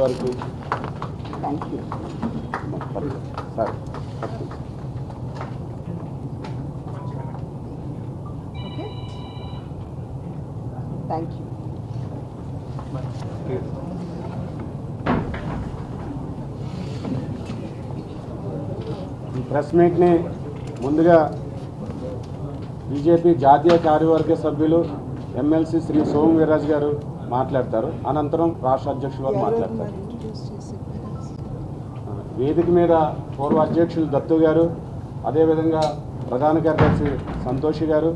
వరకు. Thank you sir. Okay thank you. ఈ press మీట్ని ముందుగా బీజేపీ జాతీయ కార్యవర్గ సభ్యులు ఎమ్మెల్సీ శ్రీ సోము వీర్రాజు గారు మాట్లాడతారు. అనంతరం రాష్ట్ర అధ్యక్షులు వారు మాట్లాడతారు. వేదిక మీద పూర్వ అధ్యక్షులు దత్తు గారు, అదేవిధంగా ప్రధాన కార్యదర్శి సంతోషి గారు,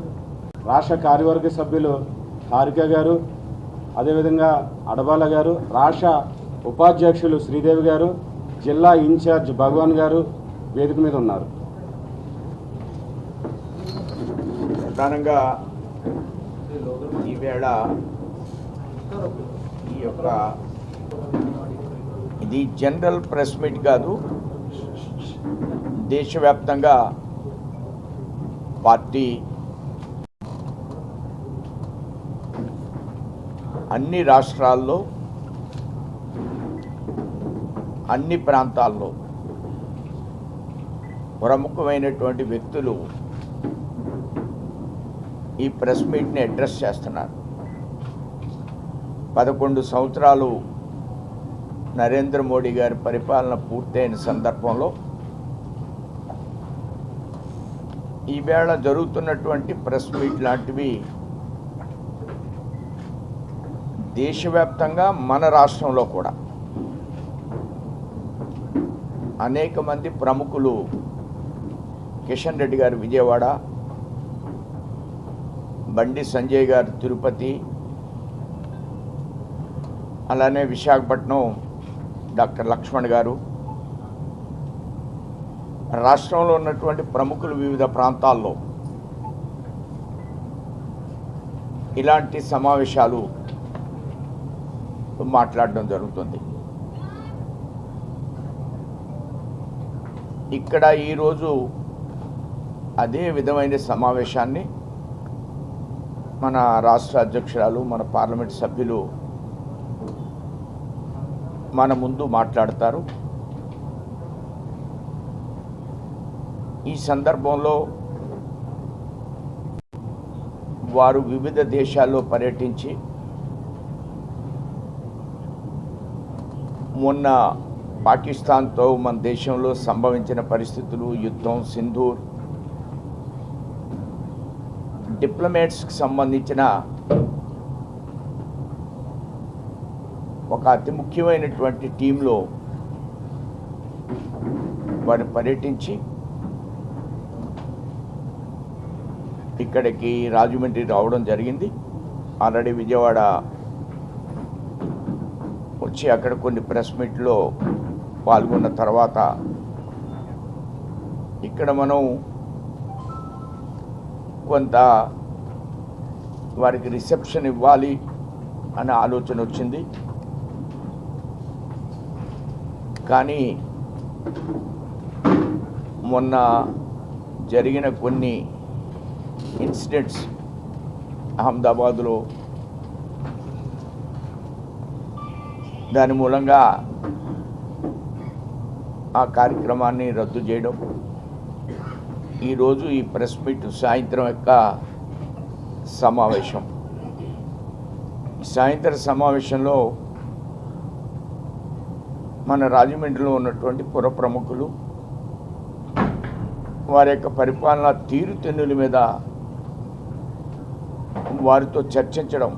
రాష్ట్ర కార్యవర్గ సభ్యులు హారిక గారు, అదేవిధంగా అడబాల గారు, రాష్ట్ర ఉపాధ్యక్షులు శ్రీదేవి గారు, జిల్లా ఇన్ఛార్జ్ భగవాన్ గారు వేదిక మీద ఉన్నారు. ప్రధానంగా ఈవేళ ఈ యొక్క ఇది జనరల్ ప్రెస్ మీట్ కాదు, దేశవ్యాప్తంగా పార్టీ అన్ని రాష్ట్రాల్లో అన్ని ప్రాంతాల్లో ప్రముఖమైనటువంటి వ్యక్తులు ఈ ప్రెస్ మీట్ని అడ్రస్ చేస్తున్నారు. 11 సంవత్సరాలు నరేంద్ర మోడీ గారి పరిపాలన పూర్తయిన సందర్భంలో ఈవేళ జరుగుతున్నటువంటి ప్రెస్ మీట్ లాంటివి దేశవ్యాప్తంగా మన రాష్ట్రంలో కూడా అనేక మంది ప్రముఖులు, కిషన్ రెడ్డి గారు విజయవాడ, బండి సంజయ్ గారు తిరుపతి, అలానే విశాఖపట్నం డాక్టర్ లక్ష్మణ్ గారు, రాష్ట్రంలో ఉన్నటువంటి ప్రముఖులు వివిధ ప్రాంతాల్లో ఇలాంటి సమావేశాలు మాట్లాడడం జరుగుతుంది. ఇక్కడ ఈరోజు అదే విధమైన సమావేశాన్ని మన రాష్ట్ర అధ్యక్షురాలు, మన పార్లమెంట్ సభ్యులు మన ముందు మాట్లాడతారు. ఈ సందర్భంలో వారు వివిధ దేశాల్లో పర్యటించి మొన్న పాకిస్తాన్తో మన దేశంలో సంభవించిన పరిస్థితులు, యుద్ధం, సింధూర్, డిప్లొమాట్స్కి సంబంధించిన ఒక అతి ముఖ్యమైనటువంటి టీంలో వారు పర్యటించి ఇక్కడికి రాజమండ్రి రావడం జరిగింది. ఆల్రెడీ విజయవాడ వచ్చి అక్కడ కొన్ని ప్రెస్ మీట్లో పాల్గొన్న తర్వాత ఇక్కడ మనం కొంత వారికి రిసెప్షన్ ఇవ్వాలి అనే ఆలోచన వచ్చింది. కానీ మొన్న జరిగిన కొన్ని ఇన్సిడెంట్స్ అహ్మదాబాద్లో, దాని మూలంగా ఆ కార్యక్రమాన్ని రద్దు చేయడం, ఈరోజు ఈ ప్రెస్ మీట్ సాయంత్రం యొక్క సమావేశం. సాయంత్రం సమావేశంలో మన రాజమండ్రిలో ఉన్నటువంటి పుర ప్రముఖులు వారి యొక్క పరిపాలన తీరుతెన్నుల మీద వారితో చర్చించడం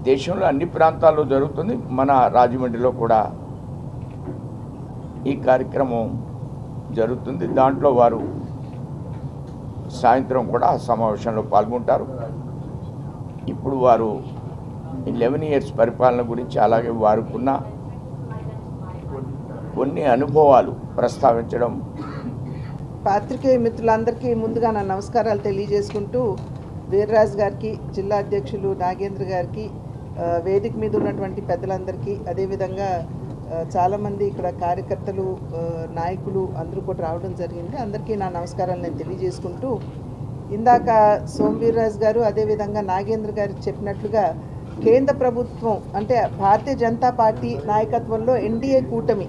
దేశంలో అన్ని ప్రాంతాల్లో జరుగుతుంది. మన రాజమండ్రిలో కూడా ఈ కార్యక్రమం జరుగుతుంది. దాంట్లో వారు సాయంత్రం కూడా ఆ సమావేశంలో పాల్గొంటారు. ఇప్పుడు వారు 11 ఇయర్స్ పరిపాలన గురించి, అలాగే వారికున్న కొన్ని అనుభవాలు ప్రస్తావించడం. పాత్రికేయ మిత్రులందరికీ ముందుగా నా నమస్కారాలు తెలియజేసుకుంటూ, వీర్రాజు గారికి, జిల్లా అధ్యక్షులు నాగేంద్ర గారికి, వేదిక మీద ఉన్నటువంటి పెద్దలందరికీ, అదేవిధంగా చాలామంది ఇక్కడ కార్యకర్తలు, నాయకులు అందరూ కూడా రావడం జరిగింది. అందరికీ నా నమస్కారాలు నేను తెలియజేసుకుంటూ, ఇందాక సోము వీర్రాజు గారు అదేవిధంగా నాగేంద్ర గారు చెప్పినట్లుగా కేంద్ర ప్రభుత్వం అంటే భారతీయ జనతా పార్టీ నాయకత్వంలో ఎన్డీఏ కూటమి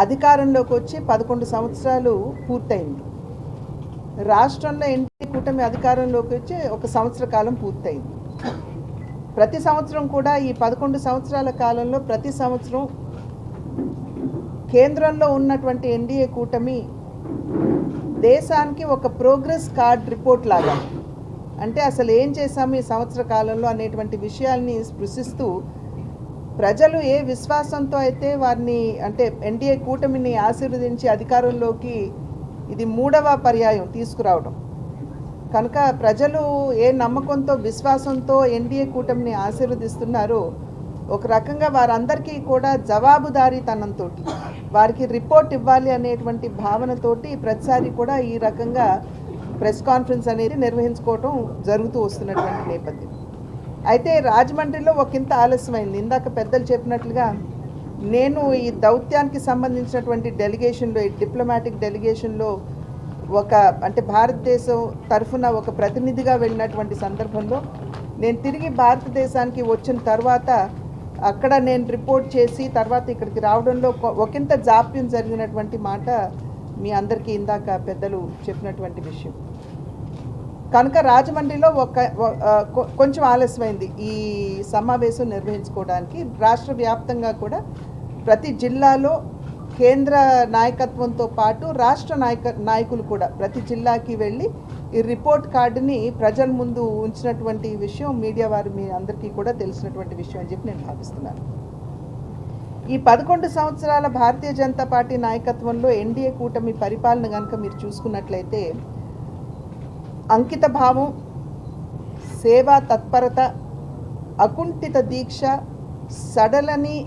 అధికారంలోకి వచ్చి 11 సంవత్సరాలు పూర్తయింది. రాష్ట్రంలో ఎన్డీఏ కూటమి అధికారంలోకి వచ్చి 1 సంవత్సర కాలం పూర్తయింది. ప్రతి సంవత్సరం కూడా ఈ 11 సంవత్సరాల కాలంలో ప్రతి సంవత్సరం కేంద్రంలో ఉన్నటువంటి ఎన్డీఏ కూటమి దేశానికి ఒక ప్రోగ్రెస్ కార్డ్ రిపోర్ట్ లాగా, అంటే అసలు ఏం చేశాము ఈ సంవత్సర కాలంలో అనేటువంటి విషయాల్ని స్పృశిస్తూ ప్రజలు ఏ విశ్వాసంతో అయితే వారిని అంటే ఎన్డీఏ కూటమిని ఆశీర్వదించి అధికారంలోకి ఇది 3వ పర్యాయం తీసుకురావడం కనుక ప్రజలు ఏ నమ్మకంతో విశ్వాసంతో ఎన్డీఏ కూటమిని ఆశీర్వదిస్తున్నారో ఒక రకంగా వారందరికీ కూడా జవాబుదారీతనంతో వారికి రిపోర్ట్ ఇవ్వాలి అనేటువంటి భావనతోటి ప్రతిసారి కూడా ఈ రకంగా ప్రెస్ కాన్ఫరెన్స్ అనేది నిర్వహించుకోవడం జరుగుతూ వస్తున్నటువంటి నేపథ్యం. అయితే రాజమండ్రిలో ఒకంత ఆలస్యమైంది. ఇందాక పెద్దలు చెప్పినట్లుగా నేను ఈ దౌత్యానికి సంబంధించినటువంటి డెలిగేషన్లో ఈ డిప్లొమాటిక్ డెలిగేషన్లో అంటే భారతదేశం తరఫున ఒక ప్రతినిధిగా వెళ్ళినటువంటి సందర్భంలో నేను తిరిగి భారతదేశానికి వచ్చిన తర్వాత అక్కడ నేను రిపోర్ట్ చేసి తర్వాత ఇక్కడికి రావడంలో ఒకంత జాప్యం జరిగినటువంటి మాట మీ అందరికీ ఇందాక పెద్దలు చెప్పినటువంటి విషయం. కనుక రాజమండ్రిలో కొంచెం ఆలస్యమైంది ఈ సమావేశం నిర్వహించుకోవడానికి. రాష్ట్ర వ్యాప్తంగా కూడా ప్రతి జిల్లాలో కేంద్ర నాయకత్వంతో పాటు రాష్ట్ర నాయకులు కూడా ప్రతి జిల్లాకి వెళ్ళి ఈ రిపోర్ట్ కార్డుని ప్రజల ముందు ఉంచినటువంటి విషయం మీడియా వారు మీ అందరికీ కూడా తెలిసినటువంటి విషయం అని చెప్పి నేను భావిస్తున్నాను. ఈ 11 సంవత్సరాల భారతీయ జనతా పార్టీ నాయకత్వంలో ఎన్డీఏ కూటమి పరిపాలన కనుక మీరు చూసుకున్నట్లయితే అంకిత భావం, సేవా తత్పరత, అకుంఠిత దీక్ష, సడలని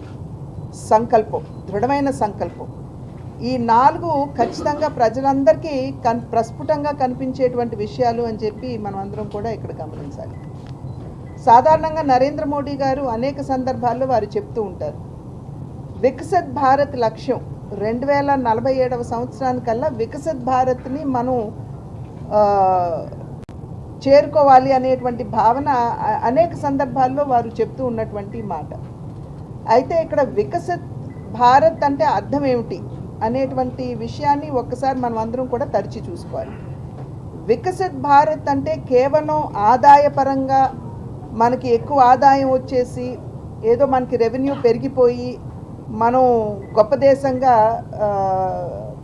సంకల్పం, దృఢమైన సంకల్పం, ఈ 4 ఖచ్చితంగా ప్రజలందరికీ ప్రస్ఫుటంగా కనిపించేటువంటి విషయాలు అని చెప్పి మనం అందరం కూడా ఇక్కడ గమనించాలి. సాధారణంగా నరేంద్ర మోడీ గారు అనేక సందర్భాల్లో వారు చెప్తూ ఉంటారు, వికసిత్ భారత్ లక్ష్యం 2047వ సంవత్సరానికల్లా వికసిత్ భారత్ని మనం చేరుకోవాలి అనేటువంటి భావన అనేక సందర్భాల్లో వారు చెప్తూ ఉన్నటువంటి మాట. అయితే ఇక్కడ వికసిత్ భారత్ అంటే అర్థం ఏమిటి అనేటువంటి విషయాన్ని ఒక్కసారి మనం అందరం కూడా తరిచి చూసుకోవాలి. వికసిత్ భారత్ అంటే కేవలం ఆదాయపరంగా మనకి ఎక్కువ ఆదాయం వచ్చేసి ఏదో మనకి రెవెన్యూ పెరిగిపోయి మనం గొప్ప దేశంగా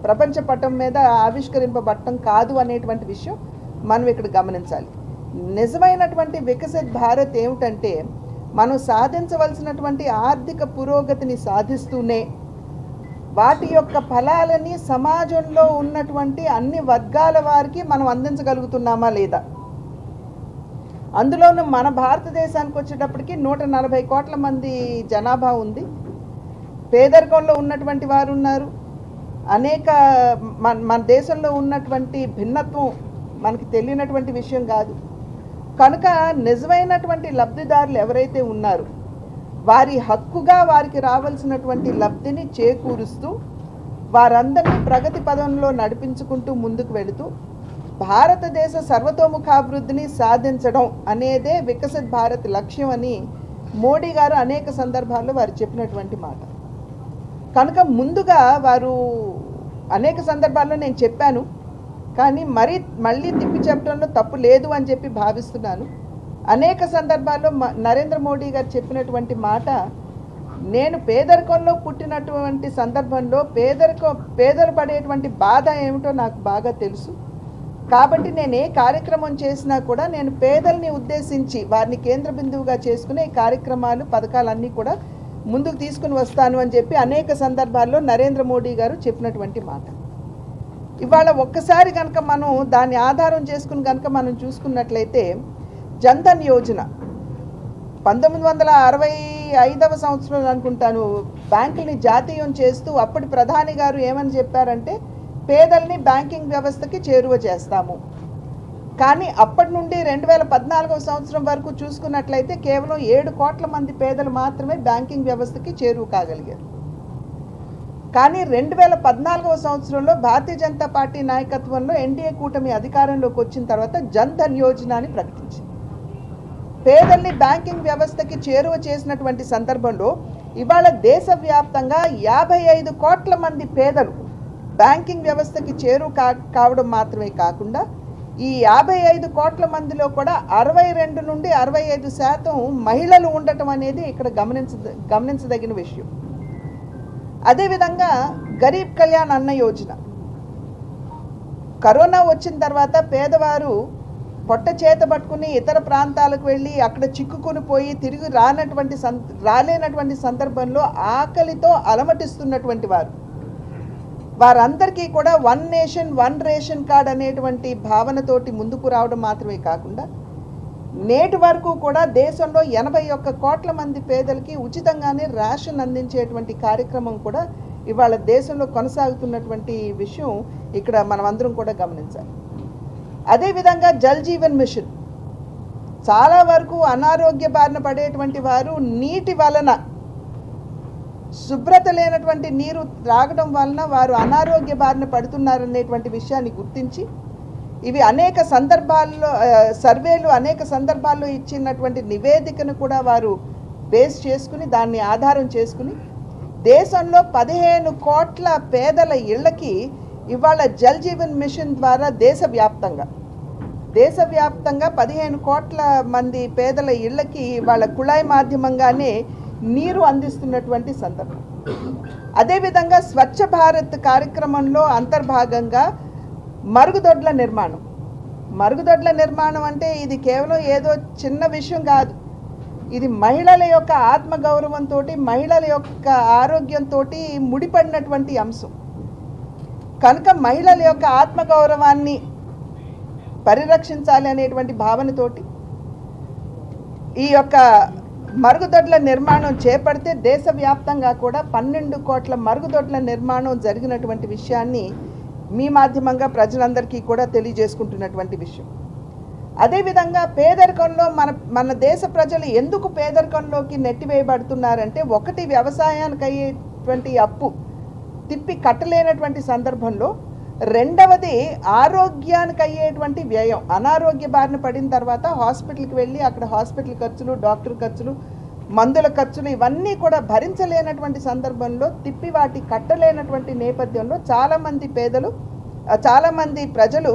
ప్రపంచ పటం మీద ఆవిష్కరింపబడటం కాదు అనేటువంటి విషయం మనం ఇక్కడ గమనించాలి. నిజమైనటువంటి వికసిత్ భారత్ ఏమిటంటే మనం సాధించవలసినటువంటి ఆర్థిక పురోగతిని సాధిస్తూనే వాటి యొక్క ఫలాలని సమాజంలో ఉన్నటువంటి అన్ని వర్గాల వారికి మనం అందించగలుగుతున్నామా లేదా. అందులోనూ మన భారతదేశానికి వచ్చేటప్పటికి 140 కోట్ల మంది జనాభా ఉంది. పేదరికంలో ఉన్నటువంటి వారు ఉన్నారు. అనేక మన దేశంలో ఉన్నటువంటి భిన్నత్వం మనకి తెలియనటువంటి విషయం కాదు. కనుక నిజమైనటువంటి లబ్ధిదారులు ఎవరైతే ఉన్నారో వారి హక్కుగా వారికి రావాల్సినటువంటి లబ్ధిని చేకూరుస్తూ వారందరినీ ప్రగతి పదంలో నడిపించుకుంటూ ముందుకు వెళుతూ భారతదేశ సర్వతోముఖాభివృద్ధిని సాధించడం అనేదే వికసిత్ భారత్ లక్ష్యం అని మోడీ గారు అనేక సందర్భాల్లో వారు చెప్పినటువంటి మాట. కనుక ముందుగా వారు అనేక సందర్భాల్లో నేను చెప్పాను, కానీ మళ్ళీ తిప్పి చెప్పడంలో తప్పు లేదు అని చెప్పి భావిస్తున్నాను. అనేక సందర్భాల్లో నరేంద్ర మోడీ గారు చెప్పినటువంటి మాట, నేను పేదరికంలో పుట్టినటువంటి సందర్భంలో పేదలు పడేటువంటి బాధ ఏమిటో నాకు బాగా తెలుసు. కాబట్టి నేను ఏ కార్యక్రమం చేసినా కూడా నేను పేదల్ని ఉద్దేశించి వారిని కేంద్ర బిందువుగా చేసుకునే కార్యక్రమాలు పథకాలన్నీ కూడా ముందుకు తీసుకుని వస్తాను అని చెప్పి అనేక సందర్భాల్లో నరేంద్ర మోడీ గారు చెప్పినటువంటి మాట. ఇవాళ ఒక్కసారి కనుక మనం దాన్ని ఆధారం చేసుకుని కనుక మనం చూసుకున్నట్లయితే జన్ధన్ యోజన 1965వ సంవత్సరంలో అనుకుంటాను బ్యాంకుల్ని జాతీయం చేస్తూ అప్పటి ప్రధాని గారు ఏమని చెప్పారంటే పేదల్ని బ్యాంకింగ్ వ్యవస్థకి చేరువ చేస్తాము. కానీ అప్పటి నుండి 2014వ సంవత్సరం వరకు చూసుకున్నట్లయితే కేవలం 7 కోట్ల మంది పేదలు మాత్రమే బ్యాంకింగ్ వ్యవస్థకి చేరువ కాగలిగారు. కానీ 2014వ సంవత్సరంలో భారతీయ జనతా పార్టీ నాయకత్వంలో ఎన్డీఏ కూటమి అధికారంలోకి వచ్చిన తర్వాత జన్ధన్ యోజన అని ప్రకటించింది. పేదల్ని బ్యాంకింగ్ వ్యవస్థకి చేరువ చేసినటువంటి సందర్భంలో ఇవాళ దేశవ్యాప్తంగా 55 కోట్ల మంది పేదలు బ్యాంకింగ్ వ్యవస్థకి కావడం మాత్రమే కాకుండా ఈ 55 కోట్ల మందిలో కూడా 62 నుండి 65% మహిళలు ఉండటం అనేది ఇక్కడ గమనించదగిన విషయం. అదేవిధంగా గరీబ్ కళ్యాణ్ అన్న యోజన, కరోనా వచ్చిన తర్వాత పేదవారు పొట్ట చేత పట్టుకుని ఇతర ప్రాంతాలకు వెళ్ళి అక్కడ చిక్కుకుని పోయి తిరిగి రాలేనటువంటి సందర్భంలో ఆకలితో అలమటిస్తున్నటువంటి వారందరికీ కూడా one nation one ration card అనేటువంటి భావనతోటి ముందుకు రావడం మాత్రమే కాకుండా నేటి వరకు కూడా దేశంలో 81 కోట్ల మంది పేదలకి ఉచితంగానే రేషన్ అందించేటువంటి కార్యక్రమం కూడా ఇవాళ దేశంలో కొనసాగుతున్నటువంటి విషయం ఇక్కడ మనం అందరం కూడా గమనించాలి. అదేవిధంగా జల్ జీవన్ మిషన్, చాలా వరకు అనారోగ్య బారిన పడేటువంటి వారు నీటి వలన, శుభ్రత లేనటువంటి నీరు త్రాగడం వలన వారు అనారోగ్య బారిన పడుతున్నారనేటువంటి విషయాన్ని గుర్తించి ఇవి అనేక సందర్భాల్లో సర్వేలు అనేక సందర్భాల్లో ఇచ్చినటువంటి నివేదికను కూడా వారు బేస్ చేసుకుని దాన్ని ఆధారం చేసుకుని దేశంలో 15 కోట్ల పేదల ఇళ్లకి ఇవాళ జల్ జీవన్ మిషన్ ద్వారా దేశవ్యాప్తంగా 15 కోట్ల మంది పేదల ఇళ్లకి ఇవాళ కుళాయి మాధ్యమంగానే నీరు అందిస్తున్నటువంటి సందర్భం. అదేవిధంగా స్వచ్ఛ భారత్ కార్యక్రమంలో అంతర్భాగంగా మరుగుదొడ్ల నిర్మాణం అంటే ఇది కేవలం ఏదో చిన్న విషయం కాదు. ఇది మహిళల యొక్క ఆత్మగౌరవంతో, మహిళల యొక్క ఆరోగ్యంతో ముడిపడినటువంటి అంశం కనుక మహిళల యొక్క ఆత్మగౌరవాన్ని పరిరక్షించాలి అనేటువంటి భావనతోటి ఈ యొక్క మరుగుదొడ్ల నిర్మాణం చేపడితే దేశవ్యాప్తంగా కూడా 12 కోట్ల మరుగుదొడ్ల నిర్మాణం జరిగినటువంటి విషయాన్ని మీ మాధ్యమంగా ప్రజలందరికీ కూడా తెలియజేసుకుంటున్నటువంటి విషయం. అదేవిధంగా పేదరికంలో మన దేశ ప్రజలు ఎందుకు పేదరికంలోకి నెట్టివేయబడుతున్నారంటే, ఒకటి వ్యవసాయానికి అయ్యేటువంటి అప్పు తిప్పి కట్టలేనటువంటి సందర్భంలో, రెండవది ఆరోగ్యానికి అయ్యేటువంటి వ్యయం. అనారోగ్య బారిన పడిన తర్వాత హాస్పిటల్కి వెళ్ళి అక్కడ హాస్పిటల్ ఖర్చులు, డాక్టర్ ఖర్చులు, మందుల ఖర్చులు ఇవన్నీ కూడా భరించలేనటువంటి సందర్భంలో తిప్పి వాటి కట్టలేనటువంటి నేపథ్యంలో చాలామంది ప్రజలు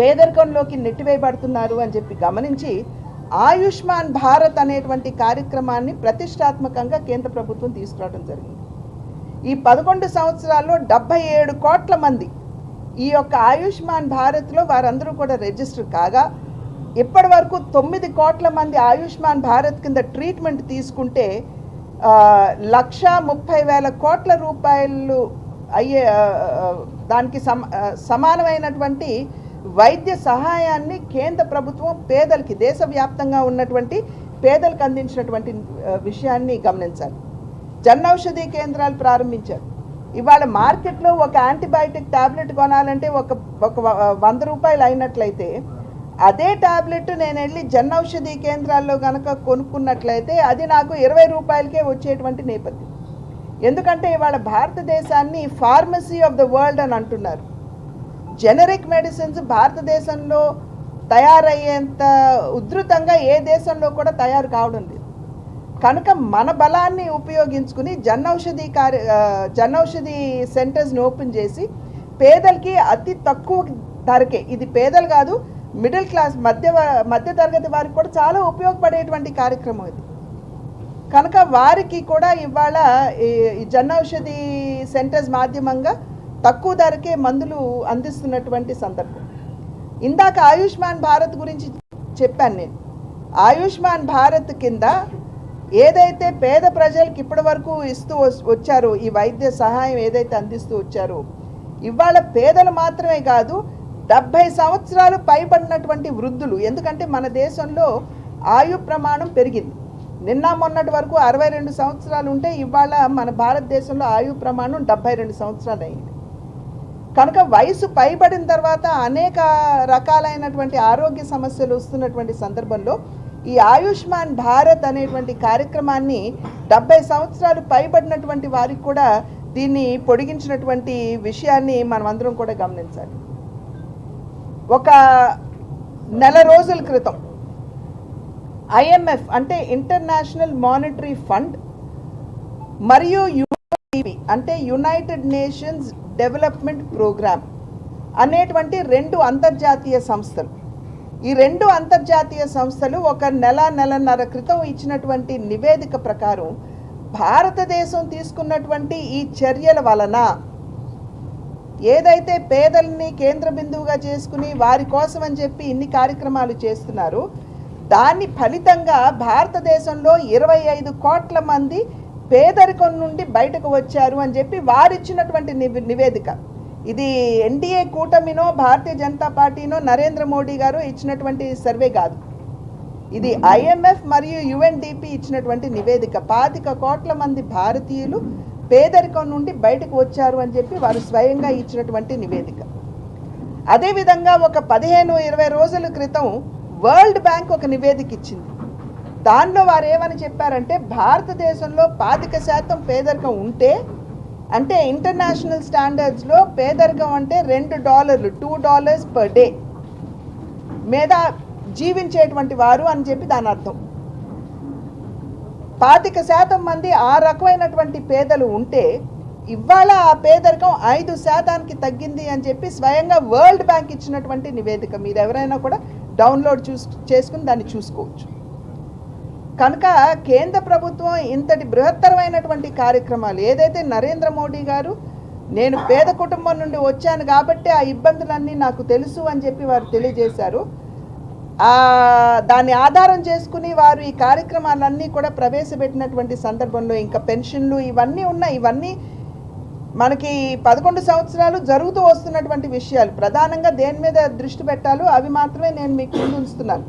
పేదరికంలోకి నెట్టివేయబడుతున్నారు అని చెప్పి గమనించి ఆయుష్మాన్ భారత్ అనేటువంటి కార్యక్రమాన్ని ప్రతిష్టాత్మకంగా కేంద్ర ప్రభుత్వం తీసుకురావడం జరిగింది. ఈ 11 సంవత్సరాల్లో 77 కోట్ల మంది ఈ యొక్క ఆయుష్మాన్ భారత్లో వారందరూ కూడా రిజిస్టర్ కాగా ఇప్పటి వరకు 9 కోట్ల మంది ఆయుష్మాన్ భారత్ కింద ట్రీట్మెంట్ తీసుకుంటే 1,30,000 కోట్ల రూపాయలు అయ్యే దానికి సమానమైనటువంటి వైద్య సహాయాన్ని కేంద్ర ప్రభుత్వం పేదలకి, దేశవ్యాప్తంగా ఉన్నటువంటి పేదలకు అందించినటువంటి విషయాన్ని గమనించాలి. జన్ ఔషధి కేంద్రాలు ప్రారంభించారు. ఇవాళ మార్కెట్లో ఒక యాంటీబయాటిక్ టాబ్లెట్ కొనాలంటే ఒక 100 రూపాయలు అయినట్లయితే అదే టాబ్లెట్ నేను వెళ్ళి జన్ ఔషధి కేంద్రాల్లో కనుక కొనుక్కున్నట్లయితే అది నాకు 20 రూపాయలకే వచ్చేటువంటి నేపథ్యం. ఎందుకంటే ఇవాళ భారతదేశాన్ని ఫార్మసీ ఆఫ్ ద వరల్డ్ అని అంటున్నారు. జెనరిక్ మెడిసిన్స్ భారతదేశంలో తయారయ్యేంత ఉధృతంగా ఏ దేశంలో కూడా తయారు కావడం లేదు. కనుక మన బలాన్ని ఉపయోగించుకుని జన్ ఔషధి సెంటర్స్ని ఓపెన్ చేసి పేదలకి అతి తక్కువ ధరకే, ఇది పేదలు కాదు మిడిల్ క్లాస్ మధ్య తరగతి వారికి కూడా చాలా ఉపయోగపడేటువంటి కార్యక్రమం ఇది. కనుక వారికి కూడా ఇవాళ ఈ జన్ ఔషధి సెంటర్స్ మాధ్యమంగా తక్కువ ధరకే మందులు అందిస్తున్నటువంటి సందర్భం. ఇందాక ఆయుష్మాన్ భారత్ గురించి చెప్పాను నేను. ఆయుష్మాన్ భారత్ కింద ఏదైతే పేద ప్రజలకు ఇప్పటి వరకు ఇస్తూ వచ్చారో, ఈ వైద్య సహాయం ఏదైతే అందిస్తూ వచ్చారో, ఇవాళ పేదలు మాత్రమే కాదు 70 సంవత్సరాలు పైబడినటువంటి వృద్ధులు, ఎందుకంటే మన దేశంలో ఆయు ప్రమాణం పెరిగింది. నిన్న మొన్నటి వరకు 62 సంవత్సరాలు ఉంటే ఇవాళ మన భారతదేశంలో ఆయు ప్రమాణం 72 సంవత్సరాలు అయింది. కనుక వయసు పైబడిన తర్వాత అనేక రకాలైనటువంటి ఆరోగ్య సమస్యలు వస్తున్నటువంటి సందర్భంలో ఈ ఆయుష్మాన్ భారత్ అనేటువంటి కార్యక్రమాన్ని 70 సంవత్సరాలు పైబడినటువంటి వారికి కూడా దీన్ని పొడిగించినటువంటి విషయాన్ని మనం అందరం కూడా గమనించాలి. ఒక నెల రోజుల క్రితం IMF అంటే ఇంటర్నేషనల్ మానిటరీ ఫండ్ మరియు UNDP అంటే యునైటెడ్ నేషన్స్ డెవలప్మెంట్ ప్రోగ్రామ్ అనేటువంటి 2 అంతర్జాతీయ సంస్థలు. ఈ 2 అంతర్జాతీయ సంస్థలు ఒక నెలన్నర క్రితం ఇచ్చినటువంటి నివేదిక ప్రకారం భారతదేశం తీసుకున్నటువంటి ఈ చర్యల వలన ఏదైతే పేదల్ని కేంద్ర బిందువుగా చేసుకుని వారి కోసం అని చెప్పి ఇన్ని కార్యక్రమాలు చేస్తున్నారు, దాని ఫలితంగా భారతదేశంలో 25 కోట్ల మంది పేదరికం నుండి బయటకు వచ్చారు అని చెప్పి వారిచ్చినటువంటి నివేదిక. ఇది NDA కూటమినో భారతీయ జనతా పార్టీనో నరేంద్ర మోడీ గారు ఇచ్చినటువంటి సర్వే కాదు, ఇది IMF మరియు UNDP ఇచ్చినటువంటి నివేదిక. 25 కోట్ల మంది భారతీయులు పేదరికం నుండి బయటకు వచ్చారు అని చెప్పి వారు స్వయంగా ఇచ్చినటువంటి నివేదిక. అదేవిధంగా ఒక 15-20 రోజుల క్రితం వరల్డ్ బ్యాంక్ ఒక నివేదిక ఇచ్చింది. దానిలో వారు ఏమని చెప్పారంటే భారతదేశంలో 25% పేదరికం ఉంటే, అంటే ఇంటర్నేషనల్ స్టాండర్డ్స్లో పేదరికం అంటే $2 పర్ డే మీద జీవించేటువంటి వారు అని చెప్పి దాని అర్థం. 25% మంది ఆ రకమైనటువంటి పేదలు ఉంటే ఇవాళ ఆ పేదరికం 5% తగ్గింది అని చెప్పి స్వయంగా వరల్డ్ బ్యాంక్ ఇచ్చినటువంటి నివేదిక. మీరు ఎవరైనా కూడా డౌన్లోడ్ చేసుకుని దాన్ని చూసుకోవచ్చు. కనుక కేంద్ర ప్రభుత్వం ఇంతటి బృహత్తరమైనటువంటి కార్యక్రమాలు ఏదైతే నరేంద్ర మోడీ గారు నేను పేద కుటుంబం నుండి వచ్చాను కాబట్టి ఆ ఇబ్బందులన్నీ నాకు తెలుసు అని చెప్పి వారు తెలియజేశారు, దాన్ని ఆధారం చేసుకుని వారు ఈ కార్యక్రమాలన్నీ కూడా ప్రవేశపెట్టినటువంటి సందర్భంలో ఇంకా పెన్షన్లు ఇవన్నీ ఉన్నాయి. ఇవన్నీ మనకి 11 సంవత్సరాలు జరుగుతూ వస్తున్నటువంటి విషయాలు. ప్రధానంగా దేని మీద దృష్టి పెట్టాలో అవి మాత్రమే నేను మీకు ముందు ఉంచుతున్నాను,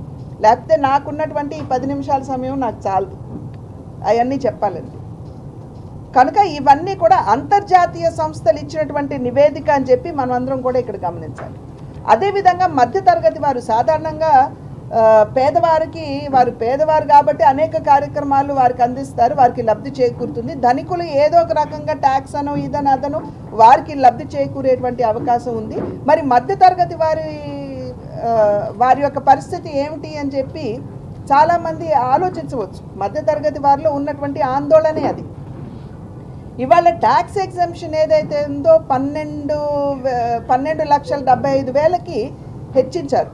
లేకపోతే నాకున్నటువంటి ఈ 10 నిమిషాల సమయం నాకు చాలదు అవన్నీ చెప్పాలండి. కనుక ఇవన్నీ కూడా అంతర్జాతీయ సంస్థలు ఇచ్చినటువంటి నివేదిక అని చెప్పి మనం అందరం కూడా ఇక్కడ గమనించాలి. అదేవిధంగా మధ్యతరగతి వారు సాధారణంగా పేదవారికి వారు పేదవారు కాబట్టి అనేక కార్యక్రమాలు వారికి అందిస్తారు, వారికి లబ్ధి చేకూరుతుంది. ధనికులు ఏదో ఒక రకంగా ట్యాక్స్ అనో ఇదనో అదనో వారికి లబ్ధి చేకూరేటువంటి అవకాశం ఉంది. మరి మధ్యతరగతి వారి యొక్క పరిస్థితి ఏమిటి అని చెప్పి చాలామంది ఆలోచించవచ్చు. మధ్యతరగతి వారిలో ఉన్నటువంటి ఆందోళనే అది. ఇవాళ ట్యాక్స్ ఎగ్జంప్షన్ ఏదైతే ఉందో 12,75,000కి హెచ్చించారు.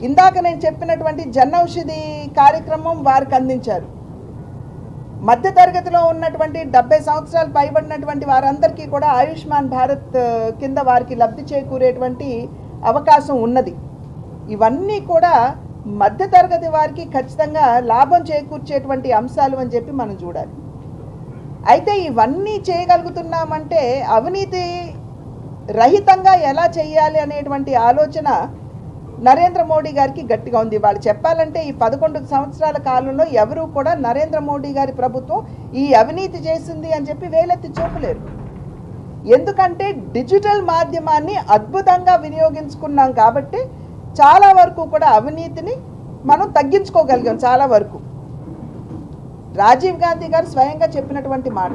ఇందాక నేను చెప్పినటువంటి జన్ ఔషధి కార్యక్రమం వారికి అందించారు. మధ్యతరగతిలో ఉన్నటువంటి 70 సంవత్సరాలు పైబడినటువంటి వారందరికీ కూడా ఆయుష్మాన్ భారత్ కింద వారికి లబ్ధి చేకూరేటువంటి అవకాశం ఉన్నది. ఇవన్నీ కూడా మధ్యతరగతి వారికి ఖచ్చితంగా లాభం చేకూర్చేటువంటి అంశాలు అని చెప్పి మనం చూడాలి. అయితే ఇవన్నీ చేయగలుగుతున్నామంటే అవినీతి రహితంగా ఎలా చేయాలి అనేటువంటి ఆలోచన నరేంద్ర మోడీ గారికి గట్టిగా ఉంది. వాళ్ళు చెప్పాలంటే ఈ 11 సంవత్సరాల కాలంలో ఎవరూ కూడా నరేంద్ర మోడీ గారి ప్రభుత్వం ఈ అవినీతి చేసింది అని చెప్పి వేలెత్తి చూపలేరు. ఎందుకంటే డిజిటల్ మాధ్యమాన్ని అద్భుతంగా వినియోగించుకున్నాం కాబట్టి చాలా వరకు కూడా అవినీతిని మనం తగ్గించుకోగలిగాం. చాలా వరకు రాజీవ్ గాంధీ గారు స్వయంగా చెప్పినటువంటి మాట,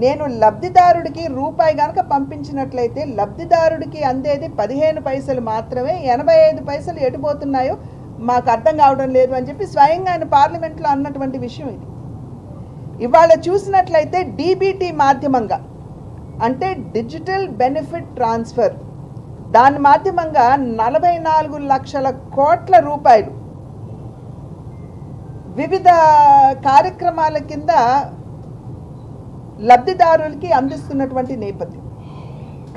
నేను లబ్ధిదారుడికి రూపాయి కనుక పంపించినట్లయితే లబ్ధిదారుడికి అందేది 15 పైసలు మాత్రమే, 85 పైసలు ఎటుపోతున్నాయో మాకు అర్థం కావడం లేదు అని చెప్పి స్వయంగా ఆయన పార్లమెంట్లో అన్నటువంటి విషయం ఇది. ఇవాళ చూసినట్లయితే DBT మాధ్యమంగా అంటే డిజిటల్ బెనిఫిట్ ట్రాన్స్ఫర్, దాని మాధ్యమంగా 44 లక్షల కోట్ల రూపాయలు వివిధ కార్యక్రమాల కింద లబ్ధిదారులకి అందిస్తున్నటువంటి నేపథ్యం.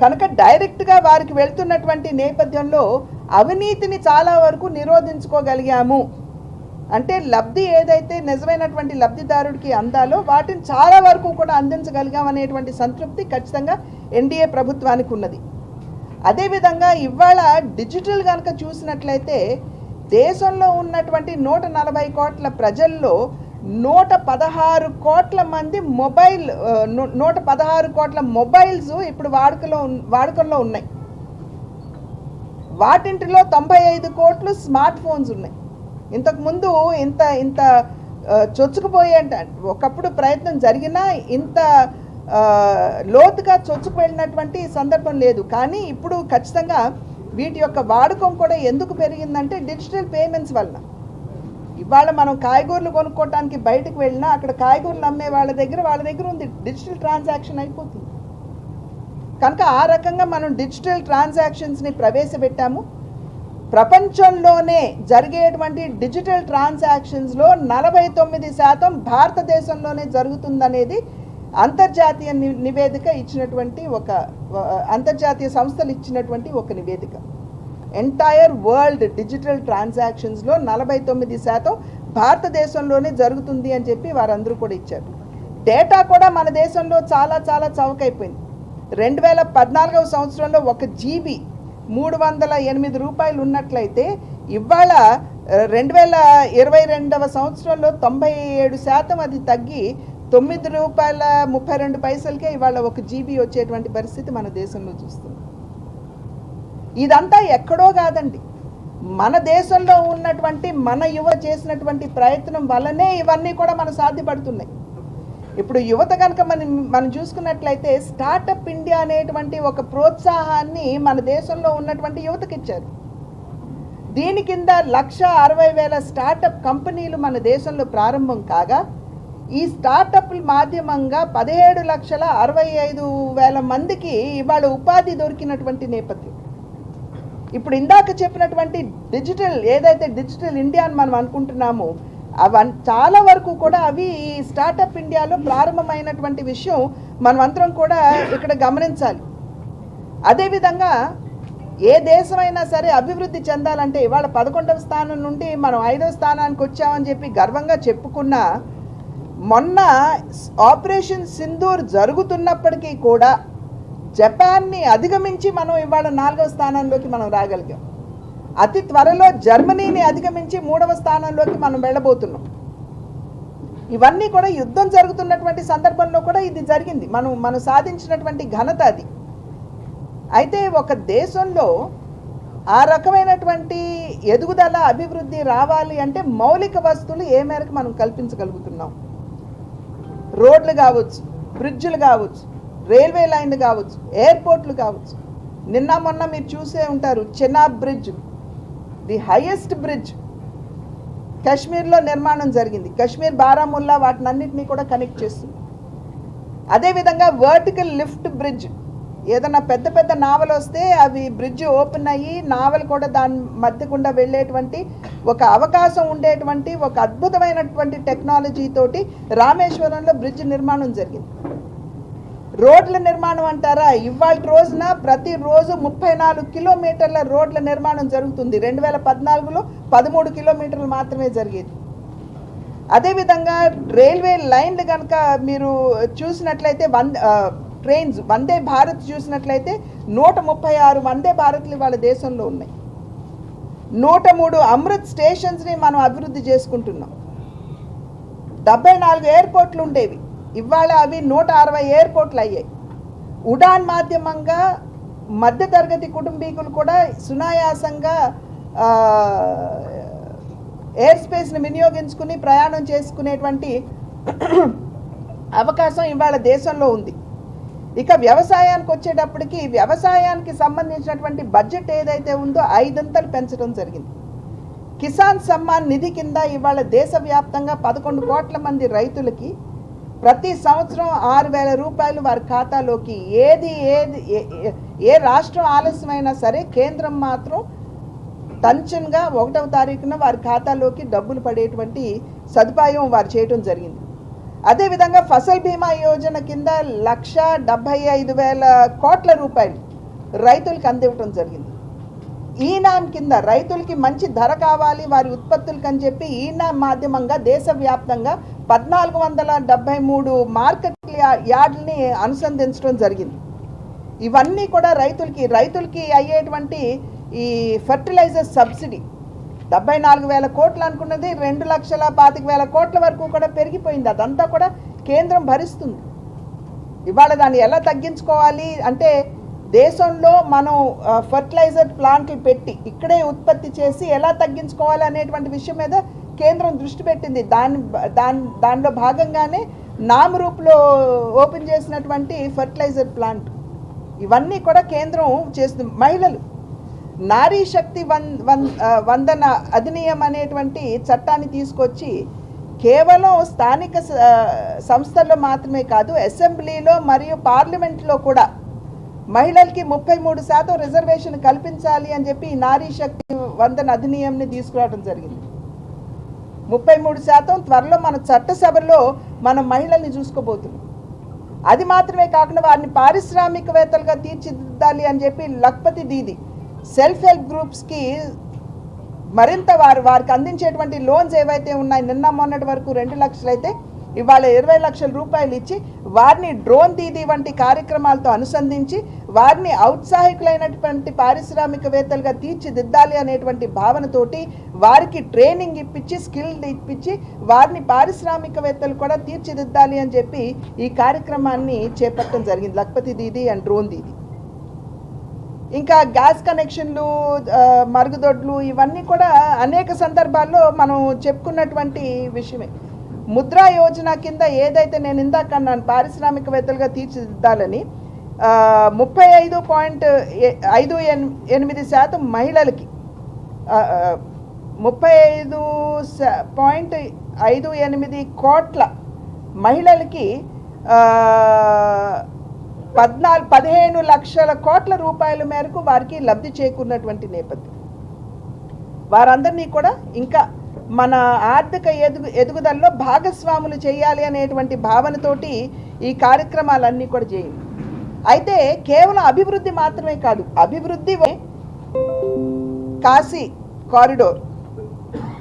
కనుక డైరెక్ట్గా వారికి వెళ్తున్నటువంటి నేపథ్యంలో అవినీతిని చాలా వరకు నిరోధించుకోగలిగాము. అంటే లబ్ధి ఏదైతే నిజమైనటువంటి లబ్ధిదారుడికి అందాలో వాటిని చాలా వరకు కూడా అందించగలిగామనేటువంటి సంతృప్తి ఖచ్చితంగా NDA ప్రభుత్వానికి ఉన్నది. అదేవిధంగా ఇవాళ డిజిటల్ కనుక చూసినట్లయితే దేశంలో ఉన్నటువంటి 140 కోట్ల ప్రజల్లో 116 కోట్ల మంది 116 కోట్ల మొబైల్స్ ఇప్పుడు వాడుకలో ఉన్నాయి. వాటింటిలో 95 కోట్లు స్మార్ట్ ఫోన్స్ ఉన్నాయి. ఇంతకుముందు ఇంత చొచ్చుకుపోయే ఒకప్పుడు ప్రయత్నం జరిగినా ఇంత లోతుగా చొచ్చుకు వెళ్ళినటువంటి సందర్భం లేదు. కానీ ఇప్పుడు ఖచ్చితంగా వీటి యొక్క వాడకం కూడా ఎందుకు పెరిగిందంటే డిజిటల్ పేమెంట్స్ వలన. ఇవాళ మనం కాయగూరలు కొనుక్కోవడానికి బయటకు వెళ్ళినా అక్కడ కాయగూరలు అమ్మే వాళ్ళ దగ్గర ఉంది, డిజిటల్ ట్రాన్సాక్షన్ అయిపోతుంది. కనుక ఆ రకంగా మనం డిజిటల్ ట్రాన్సాక్షన్స్ని ప్రవేశపెట్టాము. ప్రపంచంలోనే జరిగేటువంటి డిజిటల్ ట్రాన్సాక్షన్స్లో 49% భారతదేశంలోనే జరుగుతుందనేది అంతర్జాతీయ నివేదిక ఇచ్చినటువంటి అంతర్జాతీయ సంస్థలు ఇచ్చినటువంటి ఒక నివేదిక. ఎంటైర్ వరల్డ్ డిజిటల్ ట్రాన్సాక్షన్స్లో 49% భారతదేశంలోనే జరుగుతుంది అని చెప్పి వారందరూ కూడా ఇచ్చారు. డేటా కూడా మన దేశంలో చాలా చాలా చౌకైపోయింది. 2014 సంవత్సరంలో 1 GB 308 రూపాయలు ఉన్నట్లయితే ఇవాళ 2022 సంవత్సరంలో 97% అది తగ్గి ₹9.32కే ఇవాళ 1 GB వచ్చేటువంటి పరిస్థితి మన దేశంలో చూస్తుంది. ఇదంతా ఎక్కడో కాదండి, మన దేశంలో ఉన్నటువంటి మన యువ చేసినటువంటి ప్రయత్నం వల్లనే ఇవన్నీ కూడా మన సాధ్యపడుతున్నాయి. ఇప్పుడు యువత కనుక మనం చూసుకున్నట్లయితే స్టార్టప్ ఇండియా అనేటువంటి ఒక ప్రోత్సాహాన్ని మన దేశంలో ఉన్నటువంటి యువతకి ఇచ్చారు. దీని కింద 1,60,000 స్టార్టప్ కంపెనీలు మన దేశంలో ప్రారంభం కాగా ఈ స్టార్టప్ల మాధ్యమంగా 17,65,000 మందికి ఇవాళ ఉపాధి దొరికినటువంటి నేపథ్యం. ఇప్పుడు ఇందాక చెప్పినటువంటి ఏదైతే డిజిటల్ ఇండియా అని మనం అనుకుంటున్నామో చాలా వరకు కూడా అవి ఈ స్టార్టప్ ఇండియాలో ప్రారంభమైనటువంటి విషయం మనమంతరం కూడా ఇక్కడ గమనించాలి. అదేవిధంగా ఏ దేశమైనా సరే అభివృద్ధి చెందాలంటే ఇవాళ 11వ స్థానం నుండి మనం 5వ స్థానానికి వచ్చామని చెప్పి గర్వంగా చెప్పుకున్న మొన్న ఆపరేషన్ సింధూర్ జరుగుతున్నప్పటికీ కూడా జపాన్ని అధిగమించి మనం ఇవాళ 4వ స్థానంలోకి మనం రాగలిగాం. అతి త్వరలో జర్మనీని అధిగమించి 3వ స్థానంలోకి మనం వెళ్ళబోతున్నాం. ఇవన్నీ కూడా యుద్ధం జరుగుతున్నటువంటి సందర్భంలో కూడా ఇది జరిగింది. మనం సాధించినటువంటి ఘనత అది. అయితే ఒక దేశంలో ఆ రకమైనటువంటి ఎదుగుదల అభివృద్ధి రావాలి అంటే మౌలిక వస్తువులు ఏ మేరకు మనం కల్పించగలుగుతున్నాం. రోడ్లు కావచ్చు, బ్రిడ్జ్లు కావచ్చు, రైల్వే లైన్లు కావచ్చు, ఎయిర్పోర్ట్లు కావచ్చు. నిన్న మొన్న మీరు చూసే ఉంటారు Chenab bridge, the highest bridge కాశ్మీర్లో నిర్మాణం జరిగింది. కాశ్మీర్, బారాముల్లా వాటినన్నింటినీ కూడా కనెక్ట్ చేస్తుంది. అదేవిధంగా వర్టికల్ లిఫ్ట్ బ్రిడ్జ్, ఏదైనా పెద్ద పెద్ద నావలు వస్తే అవి బ్రిడ్జ్ ఓపెన్ అయ్యి నావలు కూడా దాని మధ్య గుండా వెళ్ళేటువంటి ఒక అవకాశం ఉండేటువంటి ఒక అద్భుతమైనటువంటి టెక్నాలజీ తోటి రామేశ్వరంలో బ్రిడ్జ్ నిర్మాణం జరిగింది. రోడ్ల నిర్మాణం అంటారా, ఇవాళ రోజున ప్రతిరోజు 34 కిలోమీటర్ల రోడ్ల నిర్మాణం జరుగుతుంది. 2014లో 13 కిలోమీటర్లు మాత్రమే జరిగేది. అదేవిధంగా రైల్వే లైన్లు కనుక మీరు చూసినట్లయితే ట్రైన్స్ వందే భారత్ చూసినట్లయితే 136 వందే భారత్లు ఇవాళ దేశంలో ఉన్నాయి. 103 అమృత్ స్టేషన్స్ని మనం అభివృద్ధి చేసుకుంటున్నాం. 74 ఎయిర్పోర్ట్లు ఉండేవి, ఇవాళ అవి 160 ఎయిర్పోర్ట్లు అయ్యాయి. ఉడాన్ మాధ్యమంగా మధ్యతరగతి కుటుంబీకులు కూడా సునాయాసంగా ఎయిర్ స్పేస్ని వినియోగించుకుని ప్రయాణం చేసుకునేటువంటి అవకాశం ఇవాళ దేశంలో ఉంది. ఇక వ్యవసాయానికి వచ్చేటప్పటికి వ్యవసాయానికి సంబంధించినటువంటి బడ్జెట్ ఏదైతే ఉందో 5 అంతలు పెంచడం జరిగింది. కిసాన్ సమ్మాన్ నిధి కింద ఇవాళ దేశవ్యాప్తంగా 11 కోట్ల మంది రైతులకి ప్రతి సంవత్సరం 6,000 రూపాయలు వారి ఖాతాలోకి ఏ రాష్ట్రం ఆలస్యమైనా సరే కేంద్రం మాత్రం టంచన్గా 1వ తారీఖున వారి ఖాతాలోకి డబ్బులు పడేటువంటి సదుపాయం వారు చేయడం జరిగింది. అదేవిధంగా ఫసల్ బీమా యోజన కింద 1,75,000 కోట్ల రూపాయలు రైతులకు అందివ్వటం జరిగింది. ఈనామ్ కింద రైతులకి మంచి ధర కావాలి వారి ఉత్పత్తులకు అని చెప్పి ఈనామ్ మాధ్యమంగా దేశవ్యాప్తంగా 1,473 మార్కెట్ యార్డ్ని అనుసంధించడం జరిగింది. ఇవన్నీ కూడా రైతులకి అయ్యేటువంటి ఈ ఫర్టిలైజర్ సబ్సిడీ 74,000 కోట్లు అనుకున్నది 2,25,000 కోట్ల వరకు కూడా పెరిగిపోయింది. అదంతా కూడా కేంద్రం భరిస్తుంది. ఇవాళ దాన్ని ఎలా తగ్గించుకోవాలి అంటే దేశంలో మనం ఫర్టిలైజర్ ప్లాంట్లు పెట్టి ఇక్కడే ఉత్పత్తి చేసి ఎలా తగ్గించుకోవాలి అనేటువంటి విషయం మీద కేంద్రం దృష్టి పెట్టింది. దానిలో భాగంగానే నామరూప్లో ఓపెన్ చేసినటువంటి ఫర్టిలైజర్ ప్లాంట్ ఇవన్నీ కూడా కేంద్రం చేస్తుంది. మహిళలు నారీ శక్తి వందన అధినియం అనేటువంటి చట్టాన్ని తీసుకొచ్చి కేవలం స్థానిక సంస్థల్లో మాత్రమే కాదు, అసెంబ్లీలో మరియు పార్లమెంట్లో కూడా మహిళలకి 33% రిజర్వేషన్ కల్పించాలి అని చెప్పి నారీ శక్తి వందన అధినియంని తీసుకురావడం జరిగింది. 33% త్వరలో మన చట్టసభలో మనం మహిళల్ని చూసుకోబోతున్నాం. అది మాత్రమే కాకుండా వారిని పారిశ్రామికవేత్తలుగా తీర్చిదిద్దాలి అని చెప్పి లఖ్పతి దీది సెల్ఫ్ హెల్ప్ గ్రూప్స్కి మరింత వారికి అందించేటువంటి లోన్స్ ఏవైతే ఉన్నాయి, నిన్న మొన్నటి వరకు 2 లక్షలు అయితే ఇవాళ 20 లక్షల రూపాయలు ఇచ్చి వారిని డ్రోన్ దీది వంటి కార్యక్రమాలతో అనుసంధించి వారిని ఔత్సాహికులైనటువంటి పారిశ్రామికవేత్తలుగా తీర్చిదిద్దాలి అనేటువంటి భావనతోటి వారికి ట్రైనింగ్ ఇప్పించి స్కిల్ ఇప్పించి వారిని పారిశ్రామికవేత్తలు కూడా తీర్చిదిద్దాలి అని చెప్పి ఈ కార్యక్రమాన్ని చేపట్టడం జరిగింది, లఖ్పతి దీది అండ్ డ్రోన్ దీది. ఇంకా గ్యాస్ కనెక్షన్లు, మరుగుదొడ్లు ఇవన్నీ కూడా అనేక సందర్భాల్లో మనం చెప్పుకున్నటువంటి విషయమే. ముద్రా యోజన కింద ఏదైతే నేను ఇందాక అన్నాను పారిశ్రామికవేత్తలుగా తీర్చిదిద్దాలని 35.58% మహిళలకి 35.58 కోట్ల మహిళలకి 15 లక్షల కోట్ల రూపాయల మేరకు వారికి లబ్ధి చేకూరినటువంటి నేపథ్యం. వారందరినీ కూడా ఇంకా మన ఆర్థిక ఎదుగుదలలో భాగస్వాములు చేయాలి అనేటువంటి భావనతోటి ఈ కార్యక్రమాలన్నీ కూడా చేయండి. అయితే కేవలం అభివృద్ధి మాత్రమే కాదు, అభివృద్ధి కాశీ కారిడోర్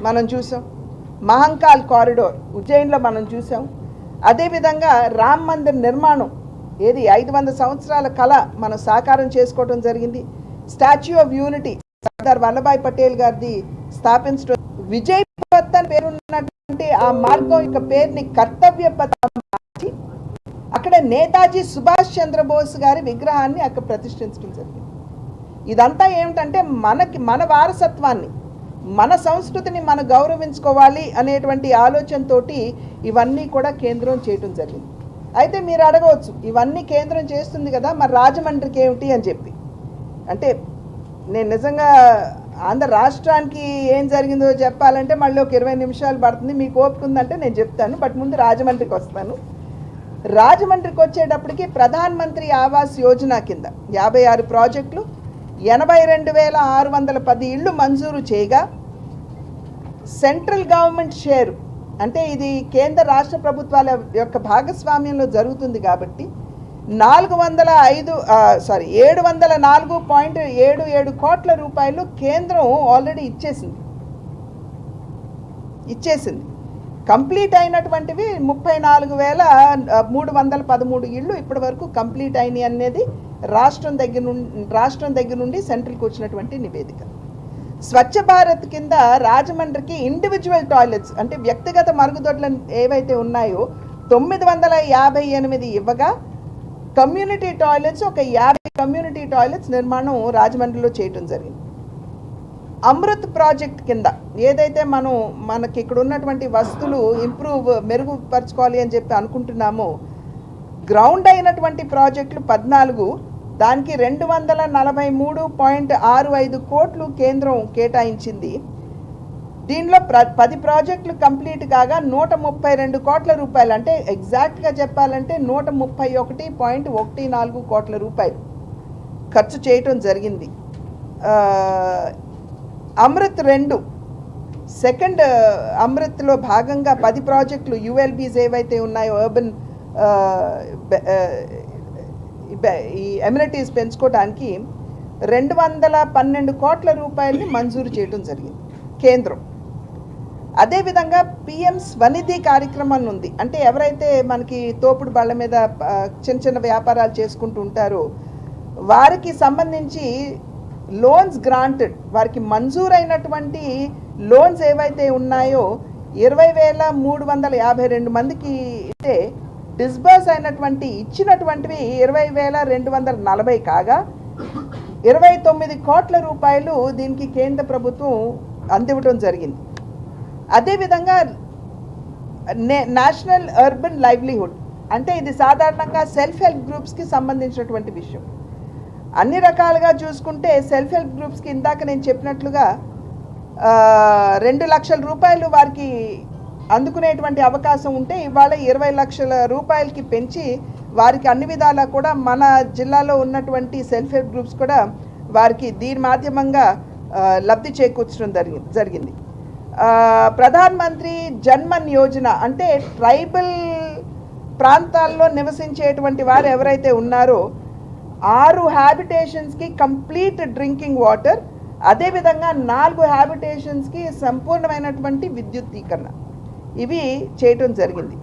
మనం చూసాం, మహంకాల్ కారిడోర్ ఉజ్జయిన్లో మనం చూసాం. అదేవిధంగా రామ్ మందిర్ నిర్మాణం 500 సంవత్సరాల కళ మనం సాకారం చేసుకోవడం జరిగింది. Statue of unity Sardar Vallabhbhai Patel గారిది స్థాపించడం, విజయ్ పథ్ అని పేరున్నటువంటి ఆ మార్గం యొక్క పేరుని కర్తవ్య పథం మార్చి అక్కడ నేతాజీ సుభాష్ చంద్రబోస్ గారి విగ్రహాన్ని అక్కడ ప్రతిష్ఠించడం జరిగింది. ఇదంతా ఏమిటంటే మన వారసత్వాన్ని, మన సంస్కృతిని మనం గౌరవించుకోవాలి అనేటువంటి ఆలోచనతోటి ఇవన్నీ కూడా కేంద్రం చేయడం జరిగింది. అయితే మీరు అడగవచ్చు, ఇవన్నీ కేంద్రం చేస్తుంది కదా, మరి రాజమండ్రికి ఏమిటి అని చెప్పి. అంటే నేను నిజంగా ఆంధ్ర రాష్ట్రానికి ఏం జరిగిందో చెప్పాలంటే మళ్ళీ ఒక 20 నిమిషాలు పడుతుంది. మీకు ఓపిక ఉందంటే నేను చెప్తాను, బట్ ముందు రాజమండ్రికి వస్తాను. రాజమండ్రికి వచ్చేటప్పటికి ప్రధాన్ మంత్రి ఆవాస్ యోజన కింద 56 ప్రాజెక్టులు, 82,610 ఇళ్ళు మంజూరు చేయగా సెంట్రల్ గవర్నమెంట్ షేరు, అంటే ఇది కేంద్ర రాష్ట్ర ప్రభుత్వాల యొక్క భాగస్వామ్యంలో జరుగుతుంది కాబట్టి 704.77 కోట్ల రూపాయలు కేంద్రం ఆల్రెడీ ఇచ్చేసింది. కంప్లీట్ అయినటువంటివి 34,313 ఇళ్ళు ఇప్పటి వరకు కంప్లీట్ అయినాయి అనేది రాష్ట్రం దగ్గర నుండి సెంట్రల్కి వచ్చినటువంటి నివేదిక. స్వచ్ఛ భారత్ కింద రాజమండ్రికి ఇండివిజువల్ టాయిలెట్స్ అంటే వ్యక్తిగత మరుగుదొడ్లు ఏవైతే ఉన్నాయో 958 ఇవ్వగా కమ్యూనిటీ టాయిలెట్స్ ఒక 50 కమ్యూనిటీ టాయిలెట్స్ నిర్మాణం రాజమండ్రిలో చేయటం జరిగింది. అమృత్ ప్రాజెక్ట్ కింద ఏదైతే మనకి ఇక్కడ ఉన్నటువంటి వస్తువులు మెరుగుపరచుకోవాలి అని చెప్పి అనుకుంటున్నామో, గ్రౌండ్ అయినటువంటి ప్రాజెక్టులు 14, దానికి 243.65 కోట్లు కేంద్రం కేటాయించింది. దీనిలో 10 ప్రాజెక్టులు కంప్లీట్ కాగా 132 కోట్ల రూపాయలు, అంటే ఎగ్జాక్ట్గా చెప్పాలంటే 131.14 కోట్ల రూపాయలు ఖర్చు చేయటం జరిగింది. అమృత్ 2 సెకండ్ అమృత్లో భాగంగా 10 ప్రాజెక్టులు యుఎల్బీస్ ఏవైతే ఉన్నాయో అర్బన్ ఈ ఎమ్యూనిటీస్ పెంచుకోవడానికి 212 కోట్ల రూపాయలని మంజూరు చేయడం జరిగింది కేంద్రం. అదేవిధంగా పిఎం స్వనిధి కార్యక్రమం ఉంది. అంటే ఎవరైతే మనకి తోపుడు బళ్ళ మీద చిన్న వ్యాపారాలు చేసుకుంటూ ఉంటారో వారికి సంబంధించి లోన్స్ గ్రాంటెడ్, వారికి మంజూరైనటువంటి లోన్స్ ఏవైతే ఉన్నాయో 20,352 మందికి ఇస్తే డిస్బర్స్ అయినటువంటి ఇచ్చినటువంటివి 20,240 కాగా 29 కోట్ల రూపాయలు దీనికి కేంద్ర ప్రభుత్వం అందివ్వడం జరిగింది. అదేవిధంగా నేషనల్ అర్బన్ లైవ్లీహుడ్ అంటే ఇది సాధారణంగా సెల్ఫ్ హెల్ప్ గ్రూప్స్కి సంబంధించినటువంటి విషయం. అన్ని రకాలుగా చూసుకుంటే సెల్ఫ్ హెల్ప్ గ్రూప్స్కి ఇందాక నేను చెప్పినట్లుగా 2 లక్షల రూపాయలు వారికి అందుకునేటువంటి అవకాశం ఉంటే ఇవాళ 20 లక్షల రూపాయలకి పెంచి వారికి అన్ని విధాలా కూడా మన జిల్లాలో ఉన్నటువంటి సెల్ఫ్ హెల్ప్ గ్రూప్స్ కూడా వారికి దీని మాధ్యమంగా లబ్ధి చేకూర్చడం జరిగింది. ప్రధాన్ మంత్రి జన్మన్ యోజన అంటే ట్రైబల్ ప్రాంతాల్లో నివసించేటువంటి వారు ఎవరైతే ఉన్నారో 6 హ్యాబిటేషన్స్కి కంప్లీట్ డ్రింకింగ్ వాటర్, అదేవిధంగా 4 హ్యాబిటేషన్స్కి సంపూర్ణమైనటువంటి విద్యుత్తీకరణ ఇవి చేయటం జరిగింది.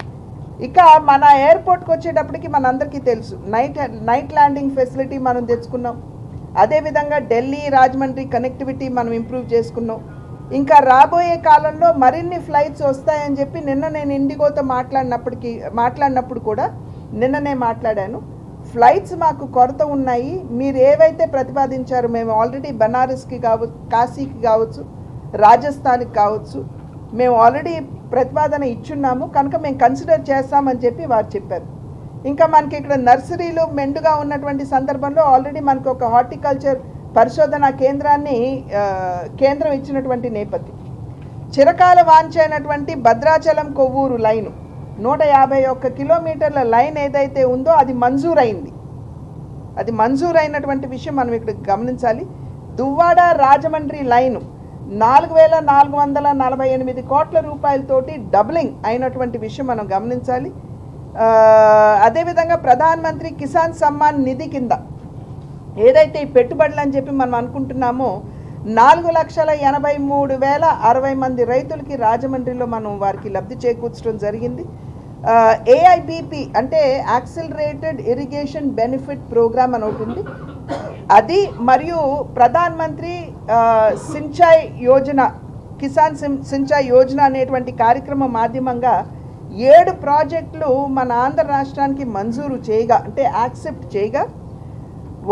ఇక మన ఎయిర్పోర్ట్కి వచ్చేటప్పటికి మనందరికీ తెలుసు నైట్ ల్యాండింగ్ ఫెసిలిటీ మనం తెచ్చుకున్నాం. అదేవిధంగా ఢిల్లీ రాజమండ్రి కనెక్టివిటీ మనం ఇంప్రూవ్ చేసుకున్నాం. ఇంకా రాబోయే కాలంలో మరిన్ని ఫ్లైట్స్ వస్తాయని చెప్పి నిన్న నేను ఇండిగోతో మాట్లాడినప్పుడు కూడా నిన్ననే మాట్లాడాను. ఫ్లైట్స్ మాకు కొరత ఉన్నాయి, మీరు ఏవైతే ప్రతిపాదించారో మేము ఆల్రెడీ బనారస్కి కావచ్చు, కాశీకి కావచ్చు, రాజస్థాన్కి కావచ్చు మేము ఆల్రెడీ ప్రతిపాదన ఇచ్చున్నాము, కనుక మేము కన్సిడర్ చేస్తామని చెప్పి వారు చెప్పారు. ఇంకా మనకి ఇక్కడ నర్సరీలు మెండుగా ఉన్నటువంటి సందర్భంలో ఆల్రెడీ మనకు ఒక హార్టికల్చర్ పరిశోధన కేంద్రం ఇచ్చినటువంటి నేపథ్యం. చిరకాల వాంఛైనటువంటి భద్రాచలం కొవ్వూరు లైను 151 కిలోమీటర్ల లైన్ ఏదైతే ఉందో అది మంజూరైంది. అది మంజూరైనటువంటి విషయం మనం ఇక్కడ గమనించాలి. దువ్వాడ రాజమండ్రి లైను 4,448 కోట్ల రూపాయలతోటి డబ్లింగ్ అయినటువంటి విషయం మనం గమనించాలి. అదేవిధంగా ప్రధాన్ మంత్రి కిసాన్ సమ్మాన్ నిధి కింద ఏదైతే ఈ పెట్టుబడులు అని చెప్పి మనం అనుకుంటున్నామో 4,83,060 మంది రైతులకి రాజమండ్రిలో మనం వారికి లబ్ధి చేకూర్చడం జరిగింది. ఏఐబిపి అంటే యాక్సిలరేటెడ్ ఇరిగేషన్ బెనిఫిట్ ప్రోగ్రామ్ అని ఒకటి, అది మరియు ప్రధాన్ మంత్రి సించాయ్ యోజన, కిసాన్ సించాయ్ యోజన అనేటువంటి కార్యక్రమం మాధ్యమంగా 7 ప్రాజెక్టులు మన ఆంధ్ర రాష్ట్రానికి మంజూరు చేయగా అంటే యాక్సెప్ట్ చేయగా,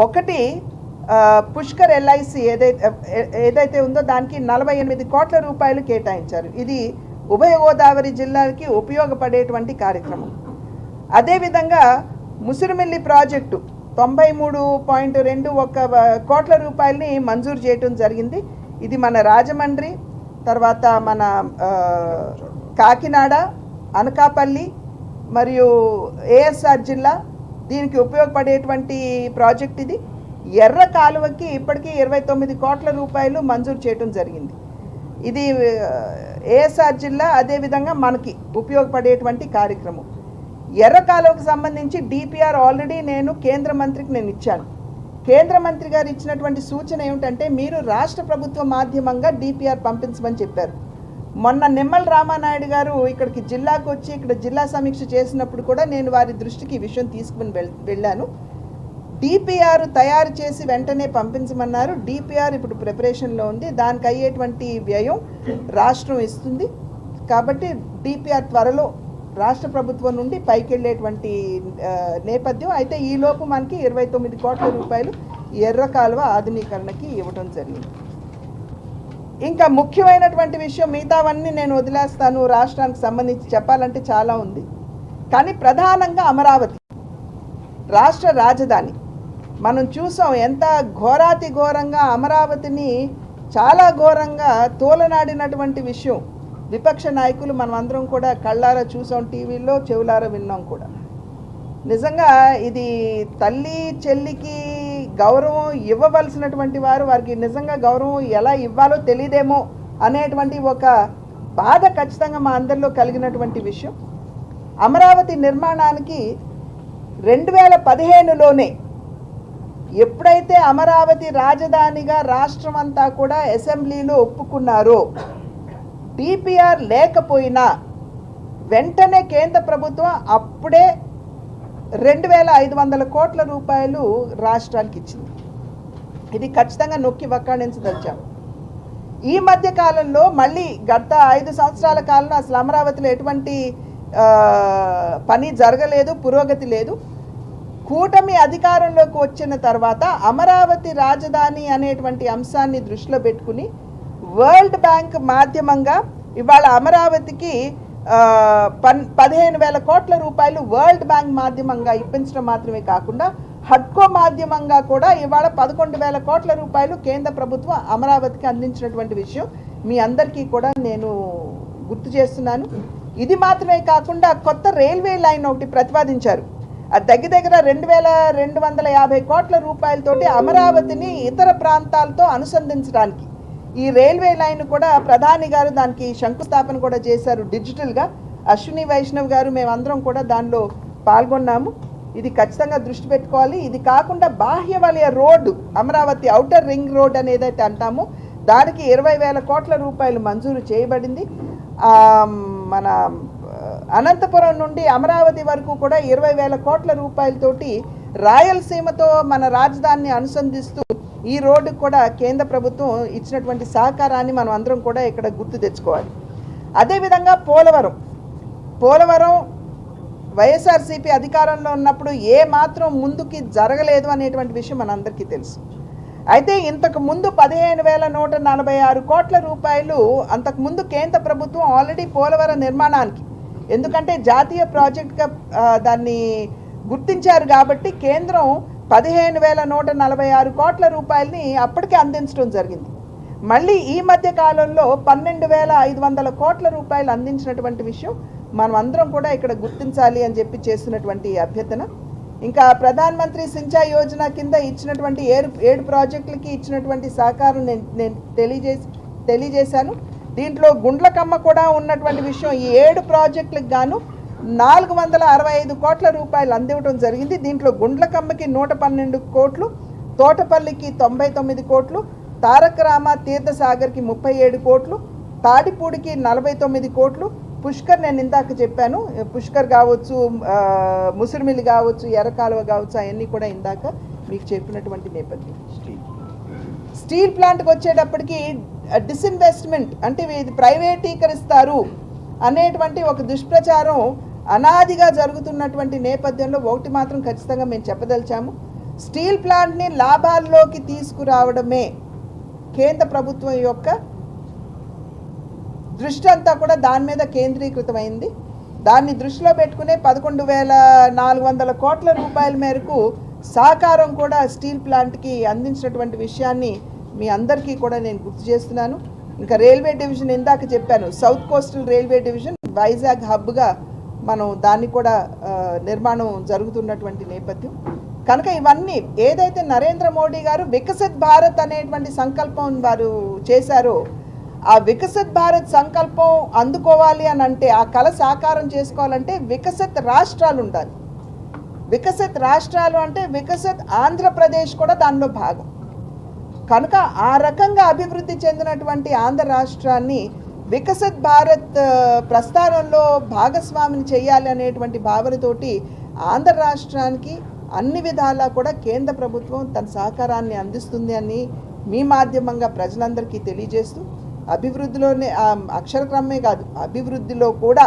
ఒకటి పుష్కర్ ఎల్ఐసి ఏదైతే ఉందో దానికి 48 కోట్ల రూపాయలు కేటాయించారు. ఇది ఉభయ గోదావరి జిల్లాలకి ఉపయోగపడేటువంటి కార్యక్రమం. అదేవిధంగా ముసిరిమిల్లి ప్రాజెక్టు 93.21 కోట్ల రూపాయలని మంజూరు చేయటం జరిగింది. ఇది మన రాజమండ్రి, తర్వాత మన కాకినాడ, అనకాపల్లి మరియు ఏఎస్ఆర్ జిల్లా దీనికి ఉపయోగపడేటువంటి ప్రాజెక్ట్ ఇది. ఎర్ర కాలువకి ఇప్పటికీ 29 కోట్ల రూపాయలు మంజూరు చేయటం జరిగింది. ఇది ఏఎస్ఆర్ జిల్లా, అదేవిధంగా మనకి ఉపయోగపడేటువంటి కార్యక్రమం. ఎర్ర కాలువకు సంబంధించి డిపిఆర్ ఆల్రెడీ నేను కేంద్ర మంత్రికి నేను ఇచ్చాను. కేంద్ర మంత్రి గారు ఇచ్చినటువంటి సూచన ఏమిటంటే మీరు రాష్ట్ర ప్రభుత్వ మాధ్యమంగా డిపిఆర్ పంపించమని చెప్పారు. మొన్న నిమ్మల రామానాయుడు గారు ఇక్కడికి జిల్లాకు వచ్చి ఇక్కడ జిల్లా సమీక్ష చేసినప్పుడు కూడా నేను వారి దృష్టికి ఈ విషయం తీసుకుని వెళ్ళాను. డిపిఆర్ తయారు చేసి వెంటనే పంపించమన్నారు. డిపిఆర్ ఇప్పుడు ప్రిపరేషన్లో ఉంది, దానికి అయ్యేటువంటి వ్యయం రాష్ట్రం ఇస్తుంది. కాబట్టి డిపిఆర్ త్వరలో రాష్ట్ర ప్రభుత్వం నుండి పైకి వెళ్ళేటువంటి నేపథ్యం. అయితే ఈలోపు మనకి 29 కోట్ల రూపాయలు ఎర్ర కాలువ ఆధునీకరణకి ఇవ్వడం జరిగింది. ఇంకా ముఖ్యమైనటువంటి విషయం, మిగతావన్నీ నేను వదిలేస్తాను, రాష్ట్రానికి సంబంధించి చెప్పాలంటే చాలా ఉంది. కానీ ప్రధానంగా అమరావతి రాష్ట్ర రాజధాని మనం చూసాం ఎంత ఘోరాతి ఘోరంగా అమరావతిని చాలా ఘోరంగా తోలనాడినటువంటి విషయం విపక్ష నాయకులు మనం అందరం కూడా కళ్ళారా చూసాం, టీవీలో చెవులారా విన్నాం కూడా. నిజంగా ఇది తల్లి చెల్లికి గౌరవం ఇవ్వవలసినటువంటి వారికి నిజంగా గౌరవం ఎలా ఇవ్వాలో తెలియదేమో అనేటువంటి ఒక బాధ ఖచ్చితంగా మా అందరిలో కలిగినటువంటి విషయం. అమరావతి నిర్మాణానికి 2015లోనే ఎప్పుడైతే అమరావతి రాజధానిగా రాష్ట్రం అంతా కూడా అసెంబ్లీలో ఒప్పుకున్నారో, డిపిఆర్ లేకపోయినా వెంటనే కేంద్ర ప్రభుత్వం అప్పుడే 2,500 కోట్ల రూపాయలు రాష్ట్రానికి ఇచ్చింది. ఇది ఖచ్చితంగా నొక్కి వక్కాణించదలిచాం. ఈ మధ్య కాలంలో మళ్ళీ గత 5 సంవత్సరాల కాలంలో అసలు అమరావతిలో ఎటువంటి పని జరగలేదు, పురోగతి లేదు. కూటమి అధికారంలోకి వచ్చిన తర్వాత అమరావతి రాజధాని అనేటువంటి అంశాన్ని దృష్టిలో పెట్టుకుని వరల్డ్ బ్యాంక్ మాధ్యమంగా ఇవాళ అమరావతికి 15,000 కోట్ల రూపాయలు వరల్డ్ బ్యాంక్ మాధ్యమంగా ఇప్పించడం మాత్రమే కాకుండా హడ్కో మాధ్యమంగా కూడా ఇవాళ 11,000 కోట్ల రూపాయలు కేంద్ర ప్రభుత్వం అమరావతికి అందించినటువంటి విషయం మీ అందరికీ కూడా నేను గుర్తు చేస్తున్నాను. ఇది మాత్రమే కాకుండా కొత్త రైల్వే లైన్ ఒకటి ప్రతిపాదించారు. అది దగ్గర 2,250 కోట్ల రూపాయలతోటి అమరావతిని ఇతర ప్రాంతాలతో అనుసంధించడానికి ఈ రైల్వే లైన్ కూడా ప్రధాని గారు దానికి శంకుస్థాపన కూడా చేశారు డిజిటల్గా. అశ్విని వైష్ణవ్ గారు మేమందరం కూడా దానిలో పాల్గొన్నాము. ఇది ఖచ్చితంగా దృష్టి పెట్టుకోవాలి. ఇది కాకుండా బాహ్య వలయ రోడ్డు అమరావతి ఔటర్ రింగ్ రోడ్ అని ఏదైతే అంటామో దానికి 20,000 కోట్ల రూపాయలు మంజూరు చేయబడింది. మన అనంతపురం నుండి అమరావతి వరకు కూడా 20,000 కోట్ల రూపాయలతోటి రాయలసీమతో మన రాజధానిని అనుసంధిస్తూ ఈ రోడ్డుకు కూడా కేంద్ర ప్రభుత్వం ఇచ్చినటువంటి సహకారాన్ని మనం అందరం కూడా ఇక్కడ గుర్తు తెచ్చుకోవాలి. అదేవిధంగా పోలవరం వైఎస్ఆర్సీపీ అధికారంలో ఉన్నప్పుడు ఏ మాత్రం ముందుకి జరగలేదు అనేటువంటి విషయం మనందరికీ తెలుసు. అయితే ఇంతకు ముందు 15,146 కోట్ల రూపాయలు అంతకుముందు కేంద్ర ప్రభుత్వం ఆల్రెడీ పోలవరం నిర్మాణానికి, ఎందుకంటే జాతీయ ప్రాజెక్ట్గా దాన్ని గుర్తించారు కాబట్టి కేంద్రం 15,146 కోట్ల రూపాయలని అప్పటికే అందించడం జరిగింది. మళ్ళీ ఈ మధ్య కాలంలో 12,500 కోట్ల రూపాయలు అందించినటువంటి విషయం మనం అందరం కూడా ఇక్కడ గుర్తించాలి అని చెప్పి చేస్తున్నటువంటి అభ్యర్థన. ఇంకా ప్రధానమంత్రి సించాయ్ యోజన కింద ఇచ్చినటువంటి 7 ప్రాజెక్టులకి ఇచ్చినటువంటి సహకారం నేను తెలియజేశాను. దీంట్లో గుండ్లకమ్మ కూడా ఉన్నటువంటి విషయం. ఈ 7 ప్రాజెక్టులకు గాను 465 కోట్ల రూపాయలు అందివ్వడం జరిగింది. దీంట్లో గుండ్లకమ్మకి 112 కోట్లు, తోటపల్లికి 99 కోట్లు, తారక రామ తీర్థసాగర్కి 37 కోట్లు, తాడిపూడికి 49 కోట్లు, పుష్కర్ నేను ఇందాక చెప్పాను, పుష్కర్ కావచ్చు, ముసిరిమిల్లి కావచ్చు, ఎర్రకాలువ కావచ్చు, అవన్నీ కూడా ఇందాక మీకు చెప్పినటువంటి నేపథ్యం. స్టీల్ ప్లాంట్కి వచ్చేటప్పటికి డిస్ఇన్వెస్ట్మెంట్ అంటే ఇది ప్రైవేటీకరిస్తారు అనేటువంటి ఒక దుష్ప్రచారం అనాదిగా జరుగుతున్నటువంటి నేపథ్యంలో ఒకటి మాత్రం ఖచ్చితంగా మేము చెప్పదలిచాము. స్టీల్ ప్లాంట్ని లాభాల్లోకి తీసుకురావడమే కేంద్ర ప్రభుత్వం యొక్క దృష్టి అంతా కూడా దాని మీద కేంద్రీకృతమైంది. దాన్ని దృష్టిలో పెట్టుకునే 11,400 కోట్ల రూపాయల మేరకు సహకారం కూడా స్టీల్ ప్లాంట్కి అందించినటువంటి విషయాన్ని మీ అందరికీ కూడా నేను గుర్తు చేస్తున్నాను. ఇంకా రైల్వే డివిజన్ ఇందాక చెప్పాను, south coastal railway division Vizag హబ్గా మనం దాన్ని కూడా నిర్మాణం జరుగుతున్నటువంటి నేపథ్యం కనుక ఇవన్నీ ఏదైతే నరేంద్ర మోడీ గారు వికసిత్ భారత్ అనేటువంటి సంకల్పం వారు చేశారో ఆ వికసిత్ భారత్ సంకల్పం అందుకోవాలి అని అంటే, ఆ కళ సాకారం చేసుకోవాలంటే వికసిత్ రాష్ట్రాలు ఉండాలి. వికసిత్ రాష్ట్రాలు అంటే వికసిత్ ఆంధ్రప్రదేశ్ కూడా దానిలో భాగం కనుక ఆ రకంగా అభివృద్ధి చెందినటువంటి ఆంధ్ర రాష్ట్రాన్ని వికసిత్ భారత్ ప్రస్థానంలో భాగస్వామిని చేయాలి అనేటువంటి భావనతోటి ఆంధ్ర రాష్ట్రానికి అన్ని విధాలా కూడా కేంద్ర ప్రభుత్వం తన సహకారాన్ని అందిస్తుంది అని మీ మాధ్యమంగా ప్రజలందరికీ తెలియజేస్తూ అభివృద్ధిలోనే అక్షరక్రమే కాదు అభివృద్ధిలో కూడా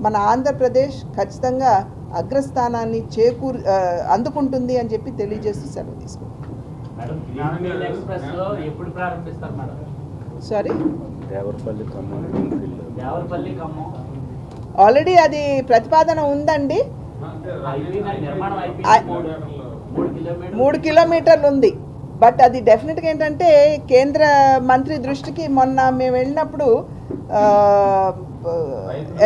మన ఆంధ్రప్రదేశ్ ఖచ్చితంగా అగ్రస్థానాన్ని అందుకుంటుంది అని చెప్పి తెలియజేస్తూ సెలవు తీసుకుంటాం. సారీ, ఆల్రెడీ అది ప్రతిపాదన ఉందండి. 3 కిలోమీటర్లు ఉంది. బట్ అది డెఫినెట్గా ఏంటంటే కేంద్ర మంత్రి దృష్టికి మొన్న మేము వెళ్ళినప్పుడు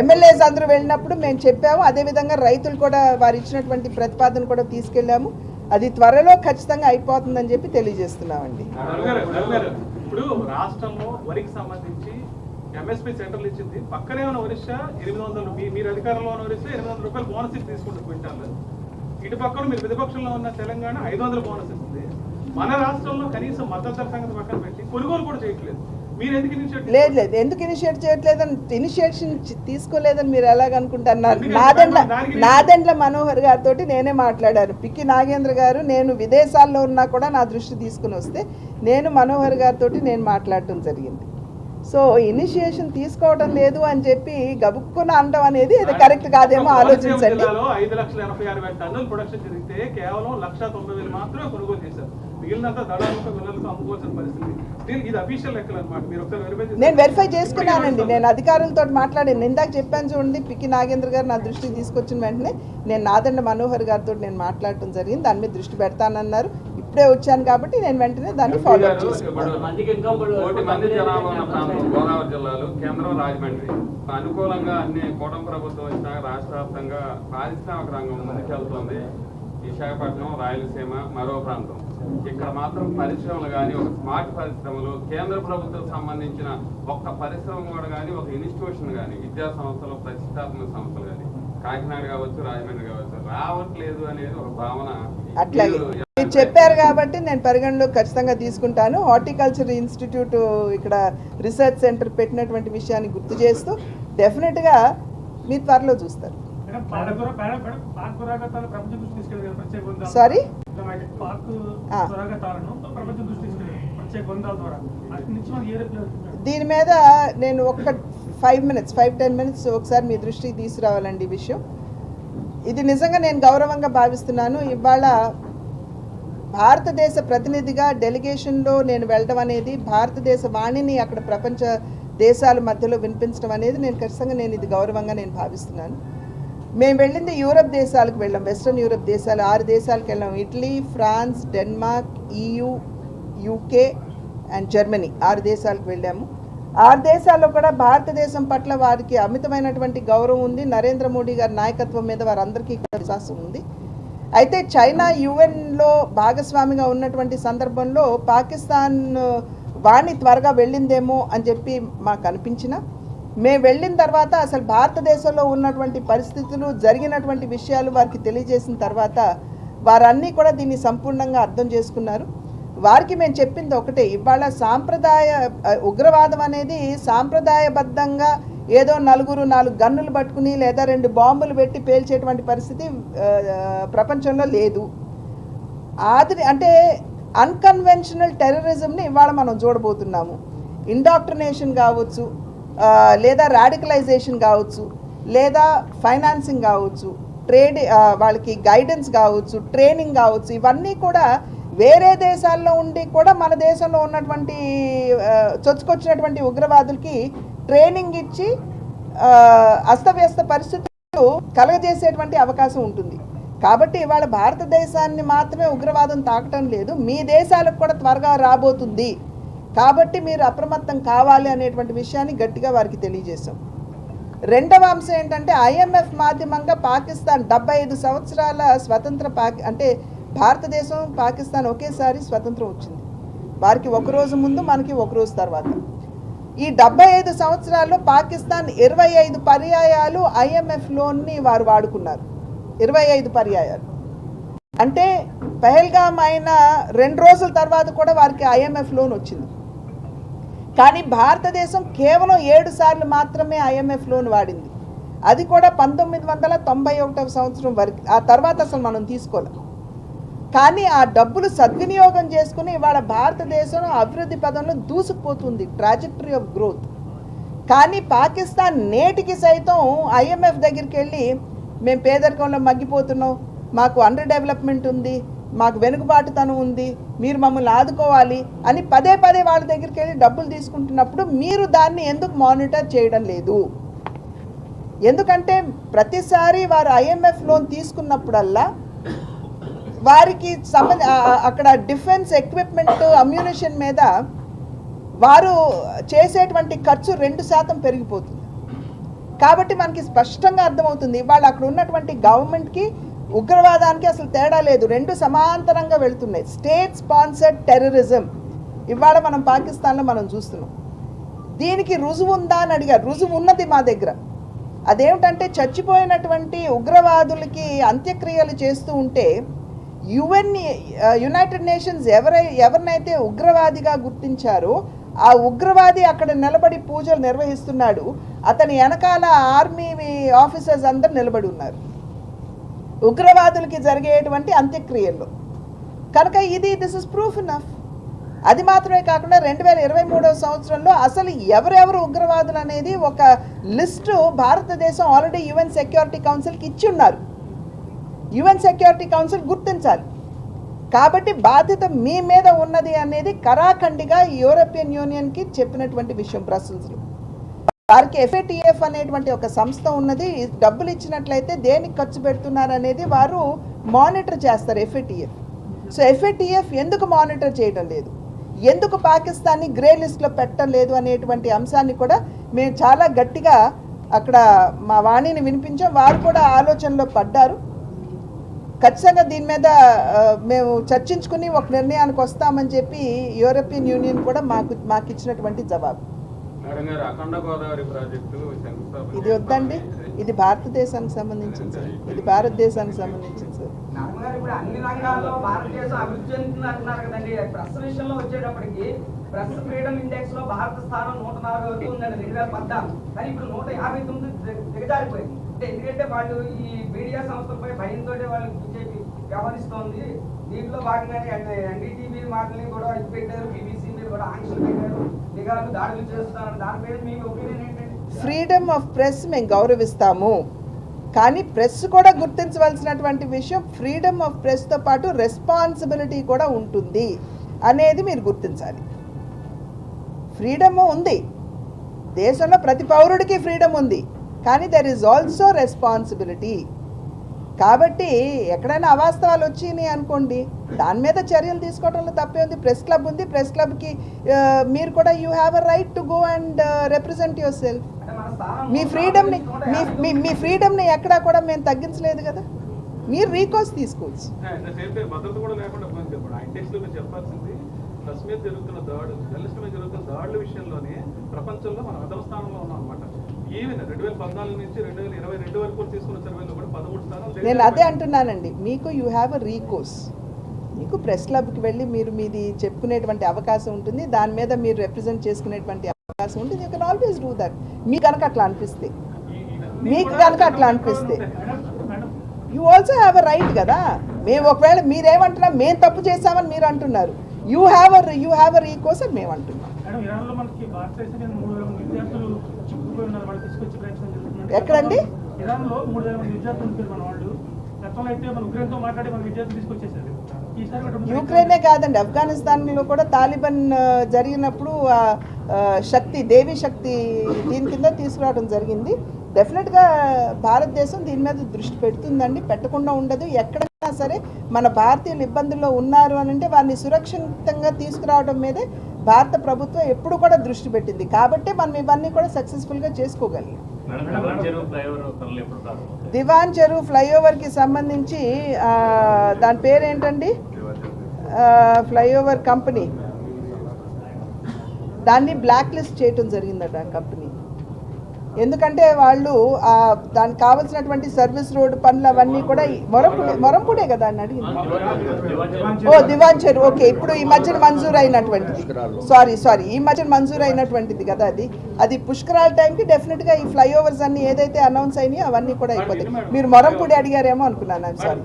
ఎమ్మెల్యేస్ అందరూ వెళ్ళినప్పుడు మేము చెప్పాము. అదేవిధంగా రైతులు కూడా వారు ఇచ్చినటువంటి ప్రతిపాదన కూడా తీసుకెళ్ళాము. అది త్వరలో ఖచ్చితంగా అయిపోతుందని చెప్పి తెలియజేస్తున్నామండి. ఇప్పుడు రాష్ట్రంలో వరికి సంబంధించి ఎంఎస్పీ సెంటర్లు ఇచ్చింది, పక్కనే ఉన్న ఒరిస్సా 800, మీరు అధికారంలో ఉన్న ఒరిస్సా 800 రూపాయలు బోనస్ తీసుకుంటుంది క్వింటాల్. ఇటు పక్కన మీరు ప్రతిపక్షంలో ఉన్న తెలంగాణ 500 బోనస్ ఇస్తుంది. మన రాష్ట్రంలో కనీసం మద్దతు ధర సంగతి పక్కన పెట్టి కొనుగోలు కూడా చేయట్లేదు. మీరు ఎందుకు ఎందుకు ఇనిషియేట్ చేయట్లేదని, ఇనిషియేషన్ తీసుకోలేదని మీరు ఎలాగనుకుంటారు? నాదెండ్ల మనోహర్ గారితో నేనే మాట్లాడాను. పిక్కి నాగేంద్ర గారు నేను విదేశాల్లో ఉన్నా కూడా నా దృష్టి తీసుకుని వస్తే నేను మనోహర్ గారితో నేను మాట్లాడటం జరిగింది. సో ఇనిషియేషన్ తీసుకోవడం లేదు అని చెప్పి గబుక్కున అనడం అనేది ఇది కరెక్ట్ కాదేమో ఆలోచించండి. 5,86,000 టన్నులు ప్రొడక్షన్ జరిగితే కేవలం 1,90,000 మాత్రమే కొనుగోలు చేశారు. మిగిలినంతా దళాలకు అమ్ముకోవాల్సిన పరిస్థితి. ఇది అఫీషియల్ లెక్కలు అన్నమాట. మీరు ఒకసారి వెరిఫై చేసి నేను వెరిఫై చేసుకున్నానండి. నేను అధికారులతో మాట్లాడాను. ఇందాక చెప్పాను చూడండి, పికి నాగేంద్ర గారు నా దృష్టికి తీసుకొచ్చిన వెంటనే నేను నాదండ మనోహర్ గారితో నేను మాట్లాడటం జరిగింది. దాని మీద దృష్టి పెడతానన్నారు. ఇప్పుడే వచ్చాను కాబట్టి నేను వెంటనే దాన్ని ఫాలో అప్ చేసుకున్నాను. 1 మంది జనాభా ఉన్న ప్రాంతం గోదావరి జిల్లాలో కేంద్రం రాజమండ్రి అనుకూలంగా అన్ని కూటమి ప్రభుత్వం వచ్చినా రాష్ట్ర వ్యాప్తంగా పారిశ్రామిక రంగం ముందుకెళ్తుంది. విశాఖపట్నం, రాయలసీమ, మరో ప్రాంతం. ఇక్కడ మాత్రం పరిశ్రమలు కానీ, ఒక స్మార్ట్ పరిశ్రమలు, కేంద్ర ప్రభుత్వం సంబంధించిన ఒక్క పరిశ్రమ కూడా కానీ, ఒక ఇన్స్టిట్యూషన్ కానీ, విద్యా సంస్థలు, ప్రతిష్టాత్మక సంస్థలు కానీ కాకినాడ కావచ్చు, రాజమండ్రి కావచ్చు రావట్లేదు అనేది ఒక భావన. అట్లాగే మీరు చెప్పారు కాబట్టి నేను పరిగణలో ఖచ్చితంగా తీసుకుంటాను. హార్టికల్చర్ ఇన్స్టిట్యూట్ ఇక్కడ రీసెర్చ్ సెంటర్ పెట్టినటువంటి విషయాన్ని గుర్తు చేస్తూ డెఫినెట్గా మీరు త్వరలో చూస్తారు. సారీ, దీని మీద నేను ఒక 5-10 మినిట్స్ ఒకసారి మీ దృష్టికి తీసుకురావాలండి ఈ విషయం. ఇది నిజంగా నేను గౌరవంగా భావిస్తున్నాను. ఇవాళ భారతదేశ ప్రతినిధిగా డెలిగేషన్లో నేను వెళ్ళడం అనేది, భారతదేశ వాణిని అక్కడ ప్రపంచ దేశాల మధ్యలో వినిపించడం అనేది నేను ఖచ్చితంగా ఇది గౌరవంగా నేను భావిస్తున్నాను. మేము వెళ్ళింది యూరప్ దేశాలకు వెళ్ళాం, వెస్ట్రన్ యూరప్ దేశాలు 6 దేశాలకు వెళ్ళాం. Italy, France, Denmark, EU, UK and Germany 6 దేశాలకు వెళ్ళాము. 6 దేశాల్లో కూడా భారతదేశం పట్ల వారికి అమితమైనటువంటి గౌరవం ఉంది. నరేంద్ర మోడీ గారి నాయకత్వం మీద వారందరికీ విశ్వాసం ఉంది. అయితే చైనా UN-లో భాగస్వామిగా ఉన్నటువంటి సందర్భంలో పాకిస్తాన్ వాణి త్వరగా వెళ్ళిందేమో అని చెప్పి మాకు అనిపించిన, మేము వెళ్ళిన తర్వాత అసలు భారతదేశంలో ఉన్నటువంటి పరిస్థితులు, జరిగినటువంటి విషయాలు వారికి తెలియజేసిన తర్వాత వారన్నీ కూడా దీన్ని సంపూర్ణంగా అర్థం చేసుకున్నారు. వారికి మేము చెప్పింది ఒకటే, ఇవాళ ఉగ్రవాదం అనేది సాంప్రదాయబద్ధంగా ఏదో 4 గన్నులు పట్టుకుని లేదా 2 బాంబులు పెట్టి పేల్చేటువంటి పరిస్థితి ప్రపంచంలో లేదు. అంటే అన్కన్వెన్షనల్ టెర్రరిజంని ఇవాళ మనం చూడబోతున్నాము. ఇండాక్ట్రినేషన్ కావచ్చు, లేదా రాడికలైజేషన్ కావచ్చు, లేదా ఫైనాన్సింగ్ కావచ్చు, వాళ్ళకి గైడెన్స్ కావచ్చు, ట్రైనింగ్ కావచ్చు, ఇవన్నీ కూడా వేరే దేశాల్లో ఉండి కూడా మన దేశంలో ఉన్నటువంటి చొచ్చుకొచ్చినటువంటి ఉగ్రవాదులకి ట్రైనింగ్ ఇచ్చి అస్తవ్యస్త పరిస్థితులు కలగజేసేటువంటి అవకాశం ఉంటుంది. కాబట్టి ఇవాళ భారతదేశాన్ని మాత్రమే ఉగ్రవాదం తాకటం లేదు, మీ దేశాలకు కూడా త్వరగా రాబోతుంది. కాబట్టి మీరు అప్రమత్తం కావాలి అనేటువంటి విషయాన్ని గట్టిగా వారికి తెలియజేశాం. రెండవ అంశం ఏంటంటే, IMF మాధ్యమంగా పాకిస్తాన్ 75 సంవత్సరాల స్వతంత్ర అంటే భారతదేశం, పాకిస్తాన్ ఒకేసారి స్వతంత్రం వచ్చింది. వారికి ఒకరోజు ముందు, మనకి ఒకరోజు తర్వాత. ఈ 75 సంవత్సరాల్లో పాకిస్తాన్ 25 పర్యాయాలు IMF లోన్ని వారు వాడుకున్నారు. 25 పర్యాయాలు అంటే పహల్గామ్ అయిన 2 రోజుల తర్వాత కూడా వారికి IMF లోన్ వచ్చింది. కానీ భారతదేశం కేవలం 7 సార్లు మాత్రమే IMF లోన్ వాడింది. అది కూడా 1991 సంవత్సరం వరకు. ఆ తర్వాత అసలు మనం తీసుకోలేం. కానీ ఆ డబ్బులు సద్వినియోగం చేసుకుని ఇవాళ భారతదేశం అభివృద్ధి పదంలో దూసుకుపోతుంది, ట్రాజెక్టరీ ఆఫ్ గ్రోత్. కానీ పాకిస్తాన్ నేటికి సైతం IMF దగ్గరికి వెళ్ళి మేము పేదరికంలో మగ్గిపోతున్నాం, మాకు అండర్ డెవలప్మెంట్ ఉంది, మాకు వెనుకబాటుతనం ఉంది, మీరు మమ్మల్ని ఆదుకోవాలి అని పదే వాళ్ళ దగ్గరికి వెళ్ళి డబ్బులు తీసుకుంటున్నప్పుడు మీరు దాన్ని ఎందుకు మానిటర్ చేయడం లేదు? ఎందుకంటే ప్రతిసారి వారు IMF లోన్ తీసుకున్నప్పుడల్లా వారికి అక్కడ డిఫెన్స్ ఎక్విప్మెంట్, అమ్యునిషన్ మీద వారు చేసేటువంటి ఖర్చు 2% పెరిగిపోతుంది. కాబట్టి మనకి స్పష్టంగా అర్థమవుతుంది ఇవాళ అక్కడ ఉన్నటువంటి గవర్నమెంట్కి ఉగ్రవాదానికి అసలు తేడా లేదు, 2 సమాంతరంగా వెళుతున్నాయి. స్టేట్ స్పాన్సర్డ్ టెర్రరిజం ఇవాళ మనం పాకిస్తాన్లో మనం చూస్తున్నాం. దీనికి రుజువు ఉందా అని అడిగారు. రుజువు ఉన్నది మా దగ్గర. అదేమిటంటే చచ్చిపోయినటువంటి ఉగ్రవాదులకి అంత్యక్రియలు చేస్తూ ఉంటే యునైటెడ్ నేషన్స్ ఎవరినైతే ఉగ్రవాదిగా గుర్తించారో ఆ ఉగ్రవాది అక్కడ నిలబడి పూజలు నిర్వహిస్తున్నాడు, అతని వెనకాల ఆర్మీ ఆఫీసర్స్ అందరు నిలబడి ఉన్నారు ఉగ్రవాదులకి జరిగేటువంటి అంత్యక్రియల్లో. కనుక దిస్ ఇస్ ప్రూఫ్ ఇనఫ్. అది మాత్రమే కాకుండా 2023వ సంవత్సరంలో అసలు ఎవరెవరు ఉగ్రవాదులు అనేది ఒక లిస్టు భారతదేశం ఆల్రెడీ UN సెక్యూరిటీ కౌన్సిల్కి ఇచ్చి ఉన్నారు. UN సెక్యూరిటీ కౌన్సిల్ గుర్తించాలి. కాబట్టి బాధ్యత మీ మీద ఉన్నది అనేది కరాఖండిగా యూరోపియన్ యూనియన్కి చెప్పినటువంటి విషయం బ్రసెల్స్లో. వారికి FATF అనేటువంటి ఒక సంస్థ ఉన్నది. డబ్బులు ఇచ్చినట్లయితే దేనికి ఖర్చు పెడుతున్నారు అనేది వారు మానిటర్ చేస్తారు FATF. సో FATF ఎందుకు మానిటర్ చేయడం లేదు, ఎందుకు పాకిస్తాన్ని గ్రే లిస్ట్లో పెట్టడం లేదు అనేటువంటి అంశాన్ని కూడా మేము చాలా గట్టిగా అక్కడ మా వాణిని వినిపించాం. వారు కూడా ఆలోచనలో పడ్డారు. ఖచ్చితంగా దీని మీద మేము చర్చించుకుని ఒక నిర్ణయానికి వస్తామని చెప్పి యూరోపియన్ యూనియన్ కూడా మాకు ఇచ్చినటువంటి జవాబు. అఖండ గోదావరి ప్రాజెక్టు ఇది వద్దండి, ఇది భారతదేశానికి సంబంధించింది సార్, ఇది భారతదేశానికి సంబంధించింది సార్. ఇప్పుడు అన్ని రంగాల్లో భారతదేశం అభివృద్ధి చెందుతుంది అంటున్నారు కదండి. ప్రెస్ విషయంలో వచ్చేటప్పటికి ప్రెస్ ఫ్రీడమ్ ఇండెక్స్ లో భారత స్థానం 104 వరకు ఉందండి 2014. కానీ ఇప్పుడు 159 దిగజారిపోయింది. అంటే ఎందుకంటే వాళ్ళు ఈ మీడియా సంస్థలపై భయంతో వాళ్ళు బీజేపీ వ్యవహరిస్తోంది. దీంట్లో భాగంగానే NDTV మాటల్ని కూడా ఇది పెట్టారు, BBC మీద కూడా ఆంక్షలు పెట్టారు, నిఘాలు దాడులు చేస్తున్నారు. దానిపై మీ ఒపీనియన్ ఏంటంటే? ఫ్రీడమ్ ఆఫ్ ప్రెస్ మేము గౌరవిస్తాము, కానీ ప్రెస్ కూడా గుర్తించవలసినటువంటి విషయం ఫ్రీడమ్ ఆఫ్ ప్రెస్తో పాటు రెస్పాన్సిబిలిటీ కూడా ఉంటుంది అనేది మీరు గుర్తించాలి. ఫ్రీడమ్ ఉంది, దేశంలో ప్రతి పౌరుడికి ఫ్రీడమ్ ఉంది, కానీ దెర్ ఈజ్ ఆల్సో రెస్పాన్సిబిలిటీ. కాబట్టి ఎక్కడైనా అవాస్తవాలు వచ్చినాయి అనుకోండి, దాని మీద చర్యలు తీసుకోవడంలో తప్పే ఉంది. ప్రెస్ క్లబ్ ఉంది, ప్రెస్ క్లబ్కి మీరు కూడా you have a right to go and represent yourself. మీ ఫ్రీడమ్ని ఎక్కడా కూడా మేము తగ్గించలేదు కదా, మీరు రీకోర్స్ తీసుకోవచ్చు. భద్రత కూడా లేకుండా పోయింది. ఇప్పుడు ఇండెక్స్లో మీరు చెప్పాల్సింది ప్రెస్ మీద జరుగుతున్న దాడులు, జర్నలిస్ట్ మీద జరుగుతున్న దాడుల విషయంలోనే ప్రపంచంలో మనం అదమ స్థానంలో ఉన్నాం అనమాట. ఈవెన్ 2014 నుంచి 2022 వరకు తీసుకున్న సర్వేలో కూడా 13 స్థానాలు. నేను అదే అంటున్నానండి, మీకు యూ హ్యావ్ అ రీకోర్స్. మీకు ప్రెస్ క్లబ్కి వెళ్ళి మీరు మీది చెప్పుకునేటువంటి అవకాశం ఉంటుంది, దాని మీద మీరు రిప్రజెంట్ చేసుకునేటువంటి అవకాశం ఉంటుంది. You can always do that. మీకు కనుక అట్లా అనిపిస్తే you also have a right కదా. మేము ఒకవేళ మీరేమంటున్నా మేము తప్పు చేశామని మీరు అంటున్నారు, యూ హ్యావ్ అ రీకోర్స్ అని మేము అంటున్నాం. ఎక్కడండి? యుక్రెయినే కాదండి, ఆఫ్ఘనిస్తాన్లో కూడా తాలిబాన్ జరిగినప్పుడు శక్తి, దేవీ శక్తి దీని కింద తీసుకురావడం జరిగింది. డెఫినెట్గా భారతదేశం దీని మీద దృష్టి పెడుతుందండి, పెట్టకుండా ఉండదు. ఎక్కడైనా సరే మన భారతీయులు ఇబ్బందుల్లో ఉన్నారు అని అంటే వారిని సురక్షితంగా తీసుకురావడం మీదే భారత ప్రభుత్వం ఎప్పుడు కూడా దృష్టి పెట్టింది. కాబట్టి మనం ఇవన్నీ కూడా సక్సెస్ఫుల్గా చేసుకోగలిగాం. దివాన్ చెరువు ఫ్లైఓవర్కి సంబంధించి దాని పేరేంటండి, ఫ్లైఓవర్ కంపెనీ, దాన్ని బ్లాక్ లిస్ట్ చేయటం జరిగిందట ఆ కంపెనీ. ఎందుకంటే వాళ్ళు దానికి కావాల్సినటువంటి సర్వీస్ రోడ్ పనులు అవన్నీ కూడా మొరంపూడే కదా అని అడిగింది. దివాన్ చెరువు, ఓకే. ఇప్పుడు ఈ మధ్యన మంజూరు అయినటువంటిది, సారీ ఈ మధ్యన మంజూరు అయినటువంటిది కదా అది పుష్కరాల టైంకి డెఫినెట్గా ఈ ఫ్లైఓవర్స్ అన్ని ఏదైతే అనౌన్స్ అయినాయో అవన్నీ కూడా అయిపోతాయి. మీరు మొరంపూడి అడిగారేమో అనుకున్నాను. I'm sorry.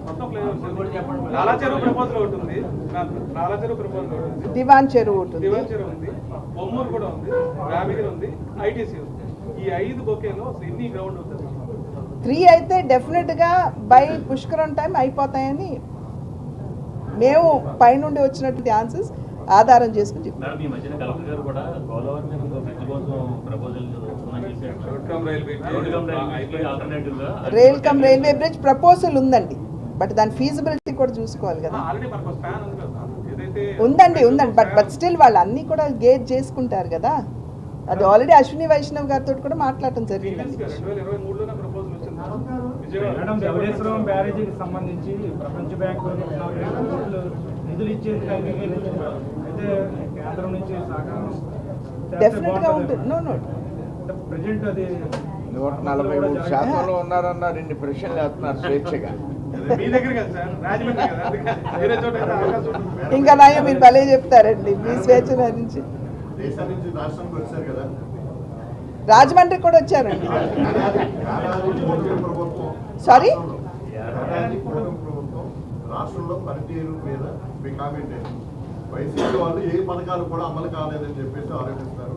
దివాన్ చెరువు ఉంటుంది, ఈ 5 బొకేలో ఎన్ని గ్రౌండ్ అవుతుంది? 3 అయితే డెఫినెట్గా బై పుష్కరం టైం అయిపోతాయని మేము పైనుండి వచ్చినటువంటి ఆన్సర్స్ ఆధారం చేసుకుని చెప్పారు. Rail cum railway bridge proposal ఉందండి, బట్ దాని ఫీజిబిలిటీ కూడా చూసుకోవాలి కదా. ఉందండి బట్ స్టిల్ వాళ్ళు అన్నీ కూడా గేజ్ చేసుకుంటారు కదా. అది ఆల్రెడీ అశ్విని వైష్ణవ్ గారితో కూడా మాట్లాడటం జరిగిందండి. సంబంధించి ప్రపంచ బ్యాంకు నిధులు ఇచ్చేది కేంద్రం నుంచి డెఫినెట్గా ఉంటుంది. నో ప్రెజెంట్ అది 143% ఉన్నారన్నారు. ఇన్ని ప్రశ్నలు వేస్తున్నారు స్వేచ్ఛగా. ఇంకా నాయ మీరు భలే చెప్తారండి మీ స్వేచ్ఛ నుంచి. రాజమండ్రి కూడా వచ్చారండి. సారీ, రాష్ట్రంలో పనితీరు మీద మీ కామెంట్ ఏంటి? వైసీపీ వాళ్ళు ఏ పథకాలు కూడా అమలు కాలేదని చెప్పేసి ఆరోపిస్తారు.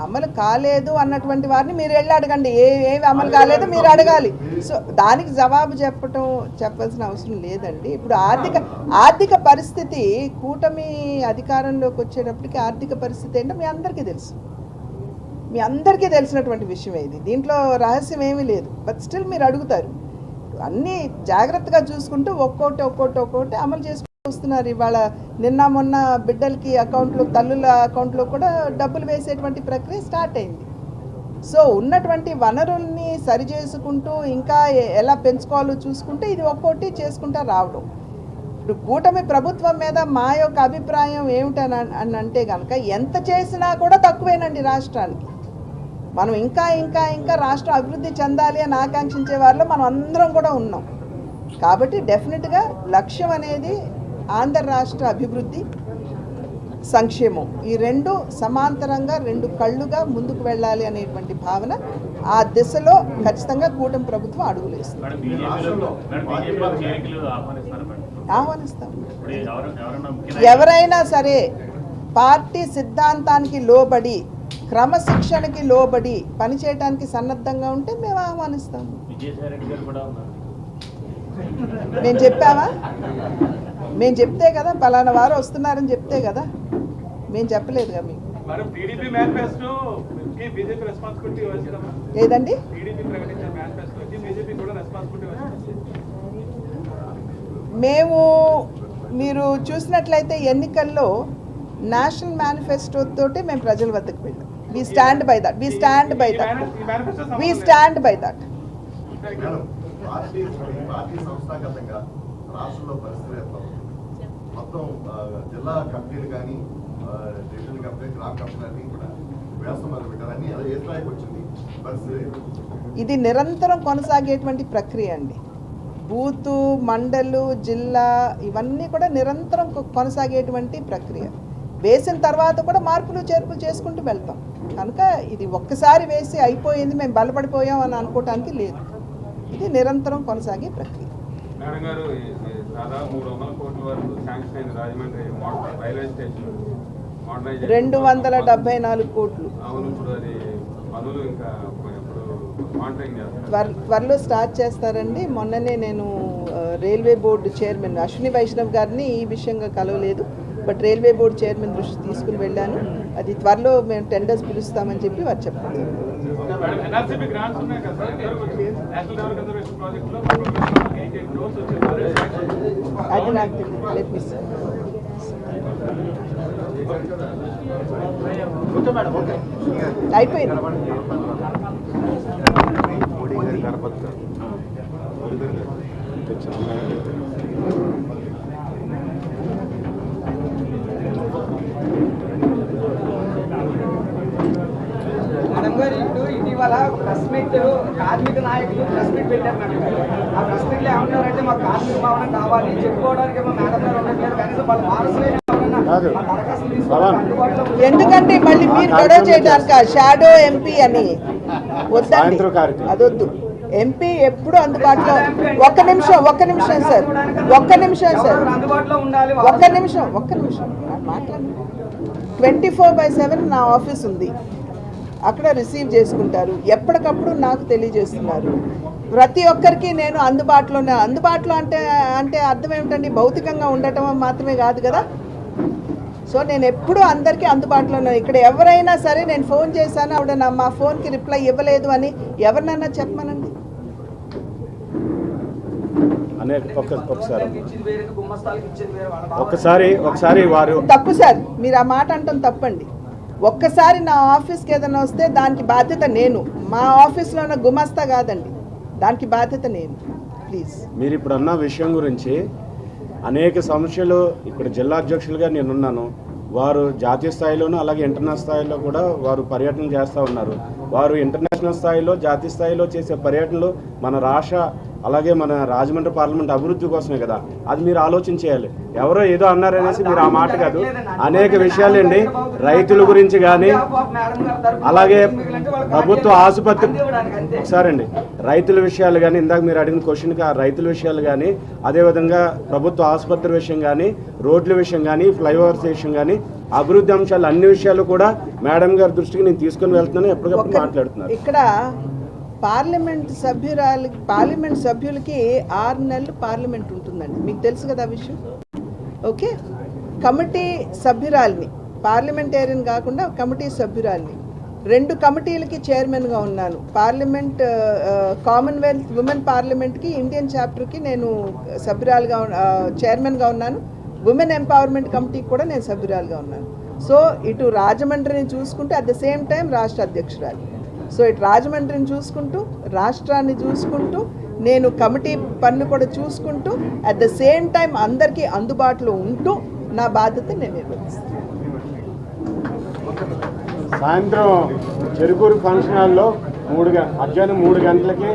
అమలు కాలేదు అన్నటువంటి వారిని మీరు వెళ్ళి అడగండి. ఏవి అమలు కాలేదు మీరు అడగాలి. సో దానికి జవాబు చెప్పాల్సిన అవసరం లేదండి. ఇప్పుడు ఆర్థిక పరిస్థితి కూటమి అధికారంలోకి వచ్చేటప్పటికి ఆర్థిక పరిస్థితి ఏంటో మీ అందరికీ తెలుసు. మీ అందరికీ తెలిసినటువంటి విషయం ఇది. దీంట్లో రహస్యం ఏమీ లేదు. బట్ స్టిల్ మీరు అడుగుతారు. అన్నీ జాగ్రత్తగా చూసుకుంటూ ఒక్కోటి అమలు చేసుకుంటూ వస్తున్నారు. ఇవాళ నిన్న మొన్న బిడ్డలకి అకౌంట్లో, తల్లుల అకౌంట్లో కూడా డబ్బులు వేసేటువంటి ప్రక్రియ స్టార్ట్ అయింది. సో ఉన్నటువంటి వనరుల్ని సరిచేసుకుంటూ ఇంకా ఎలా పెంచుకోవాలో చూసుకుంటే ఇది ఒక్కోటి చేసుకుంటా రావడం. ఇప్పుడు కూటమి ప్రభుత్వం మీద మా యొక్క అభిప్రాయం ఏమిటని అంటే కనుక ఎంత చేసినా కూడా తక్కువేనండి రాష్ట్రానికి. మనం ఇంకా రాష్ట్రం అభివృద్ధి చెందాలి అని ఆకాంక్షించే వారిలో మనం అందరం కూడా ఉన్నాం. కాబట్టి డెఫినెట్గా లక్ష్యం అనేది ఆంధ్ర రాష్ట్ర అభివృద్ధి, సంక్షేమం, ఈ రెండు సమాంతరంగా రెండు కళ్ళుగా ముందుకు వెళ్ళాలి అనేటువంటి భావన, ఆ దిశలో ఖచ్చితంగా కూటమి ప్రభుత్వం అడుగులు వేస్తుంది. ఆహ్వానిస్తాం. ఎవరైనా సరే పార్టీ సిద్ధాంతానికి లోబడి, క్రమశిక్షణకి లోబడి పనిచేయడానికి సన్నద్ధంగా ఉంటే మేము ఆహ్వానిస్తాము. మేము చెప్పామా? మేము చెప్తే కదా, పలానా వారు వస్తున్నారని చెప్తే కదా, మేము చెప్పలేదుగా మీకు. ఏదండి? మేము మీరు చూసినట్లయితే ఎన్నికల్లో నేషనల్ మేనిఫెస్టో తోటి మేము ప్రజల వద్దకు వెళ్ళాం. We stand by that. Party సంస్థాగతంగా రాష్ట్రంలో పరిస్థితులు ఎట్లా మొత్తం జిల్లా కమిటీలు కానీ డివిజన్ కమిటీ, గ్రామ కమిటీలు అన్నీ కూడా వ్యవస్థ మొదలు పెట్టారు. అన్నీ ఏ స్థాయికి వచ్చింది పరిస్థితి? ఇది నిరంతరం కొనసాగేటువంటి ప్రక్రియ అండి. బూతు, మండలు, జిల్లా ఇవన్నీ కూడా నిరంతరం కొనసాగేటువంటి ప్రక్రియ. వేసిన తర్వాత కూడా మార్పులు చేర్పులు చేసుకుంటూ వెళ్తాం. కనుక ఇది ఒక్కసారి వేసి అయిపోయింది, మేము బలపడిపోయాం అని అనుకోవటానికి లేదు. ఇది నిరంతరం కొనసాగే ప్రక్రియ. మేడం గారు, దాదాపు 300 కోట్ల వరకు శాంక్షన్ అయింది రాజమండ్రి రైల్వే స్టేషన్ మోడర్నైజేషన్, 274 కోట్లు. అవును, ఇప్పుడు అది పనులు ఇంకా మానిటరింగ్ చేస్తారు. త్వరలో స్టార్ట్ చేస్తారండి. మొన్ననే నేను railway board chairman Ashwini Vaishnaw గారిని ఈ విషయంగా కలవలేదు, బట్ రైల్వే బోర్డు చైర్మన్ దృష్టి తీసుకుని వెళ్ళాను. అది త్వరలో మేము టెండర్స్ పిలుస్తామని చెప్పి వారు చెప్పారు. అది నాకు తెలియదు. Let me see. అయిపోయింది. మేడం గారు, ఇప్పుడు ఇటీవల ప్రెస్ మీట్ కార్మిక నాయకులు ప్రెస్ మీట్ పెట్టారు మేడం గారు. ఆ ప్రెస్ మీట్లో ఏమంటారంటే మాకు కార్మిక భవనం కావాలి, చెప్పుకోవడానికి మా మేడం గారు ఉండట్లేదు, కనీసం వాళ్ళ వారసులైన ఎందుకంటే మళ్ళీ మీరు గొడవ చేయడానికి షాడో ఎంపీ అని వద్దండి, అదొద్దు. ఎంపీ ఎప్పుడు అందుబాటులో. ఒక్క నిమిషం సార్, ఒక్క నిమిషం మాట్లాడండి. 24/7 నా ఆఫీస్ ఉంది, అక్కడ రిసీవ్ చేసుకుంటారు. ఎప్పటికప్పుడు నాకు తెలియజేస్తున్నారు. ప్రతి ఒక్కరికి నేను అందుబాటులో అంటే అర్థం ఏమిటండి? భౌతికంగా ఉండటం మాత్రమే కాదు కదా. సో నేను ఎప్పుడూ అందరికీ అందుబాటులో ఉన్నాను. ఇక్కడ ఎవరైనా సరే నేను ఫోన్ చేశాను, ఆవిడ మా ఫోన్కి రిప్లై ఇవ్వలేదు అని ఎవరినన్నా చెప్పమనండి. ఒకసారి వారు తప్పు సార్, మీరు ఆ మాట అంటాం తప్పండి. ఒక్కసారి నా ఆఫీస్కి ఏదైనా వస్తే దానికి బాధ్యత నేను. మా ఆఫీస్లో ఉన్న గుమస్తా కాదండి, దానికి బాధ్యత నేను. ప్లీజ్. మీరు ఇప్పుడు అన్న విషయం గురించి అనేక సమస్యలు ఇక్కడ జిల్లా అధ్యక్షులుగా నేనున్నాను. వారు జాతీయ స్థాయిలోనూ అలాగే ఇంటర్నేషనల్ స్థాయిలో కూడా వారు పర్యటన చేస్తూ ఉన్నారు. వారు ఇంటర్నేషనల్ స్థాయిలో, జాతీయ స్థాయిలో చేసే పర్యటనలు మన రాష్ట్ర అలాగే మన రాజమండ్రి పార్లమెంట్ అభివృద్ధి కోసమే కదా, అది మీరు ఆలోచన చేయాలి. ఎవరో ఏదో అన్నారనేసి మీరు ఆ మాట కాదు, అనేక విషయాలండి రైతుల గురించి కానీ, అలాగే ప్రభుత్వ ఆసుపత్రి ఒకసారండి రైతుల విషయాలు కానీ, ఇందాక మీరు అడిగిన క్వశ్చన్కి ఆ రైతుల విషయాలు కానీ, అదేవిధంగా ప్రభుత్వ ఆసుపత్రి విషయం కానీ, రోడ్ల విషయం కానీ, ఫ్లైఓవర్స్ విషయం కానీ, అభివృద్ధి అంశాలు అన్ని విషయాలు కూడా మేడం గారి దృష్టికి నేను తీసుకొని వెళ్తున్నాను, ఎప్పటికప్పుడు మాట్లాడుతున్నారు. ఇక్కడ పార్లమెంట్ సభ్యులకి 6 నెలలు పార్లమెంట్ ఉంటుందండి, మీకు తెలుసు కదా ఆ విషయం. ఓకే, కమిటీ సభ్యురాలిని, పార్లమెంటేరియన్ కాకుండా కమిటీ సభ్యురాలిని, 2 కమిటీలకి చైర్మన్గా ఉన్నాను. పార్లమెంట్ కామన్వెల్త్ ఉమెన్ పార్లమెంట్కి ఇండియన్ చాప్టర్కి నేను సభ్యురాలుగా చైర్మన్గా ఉన్నాను. ఉమెన్ ఎంపవర్మెంట్ కమిటీకి కూడా నేను సభ్యురాలుగా ఉన్నాను. సో ఇటు రాజమండ్రిని చూసుకుంటూ అట్ ద సేమ్ టైం రాష్ట్ర అధ్యక్షురాలు. సో ఇటు రాజమండ్రిని చూసుకుంటూ, రాష్ట్రాన్ని చూసుకుంటూ, నేను కమిటీ పనులు కూడా చూసుకుంటూ, అట్ ద సేమ్ టైం అందరికీ అందుబాటులో ఉంటూ నా బాధ్యత నేను నిర్వహిస్తాను. సాయంత్రం చెరుకూరు ఫంక్షన్ హాల్లో మధ్యాహ్నం 3 గంటలకి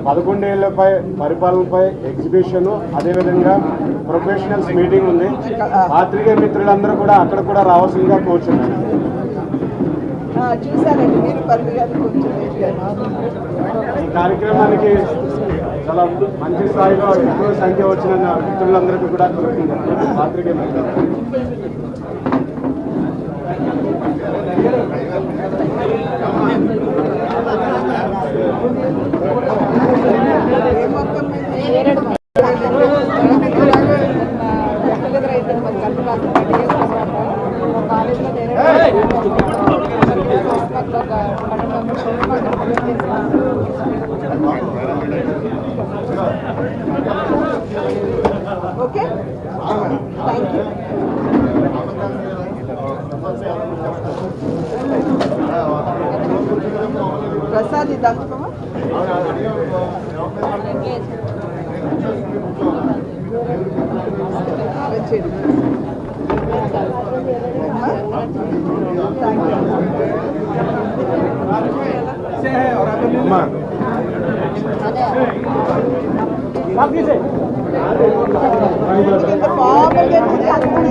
11 ఏళ్లపై పరిపాలనపై ఎగ్జిబిషన్, అదేవిధంగా ప్రొఫెషనల్స్ మీటింగ్ ఉంది. పాత్రికేయ మిత్రులందరూ కూడా అక్కడ కూడా రావాల్సిందిగా కోరుచున్నాను. చూసానండి మీరు ఈ కార్యక్రమానికి చాలా మంచి స్థాయిలో ఎక్కువ సంఖ్య వచ్చిన మిత్రులందరికీ కూడా కోరుకుంటున్నాను. పాత్రికేయ మిత్రులు ఓకే, థ్యాంక్ యూ. ప్రసాద్ ఇది అందుకోమా. ఫార్మల్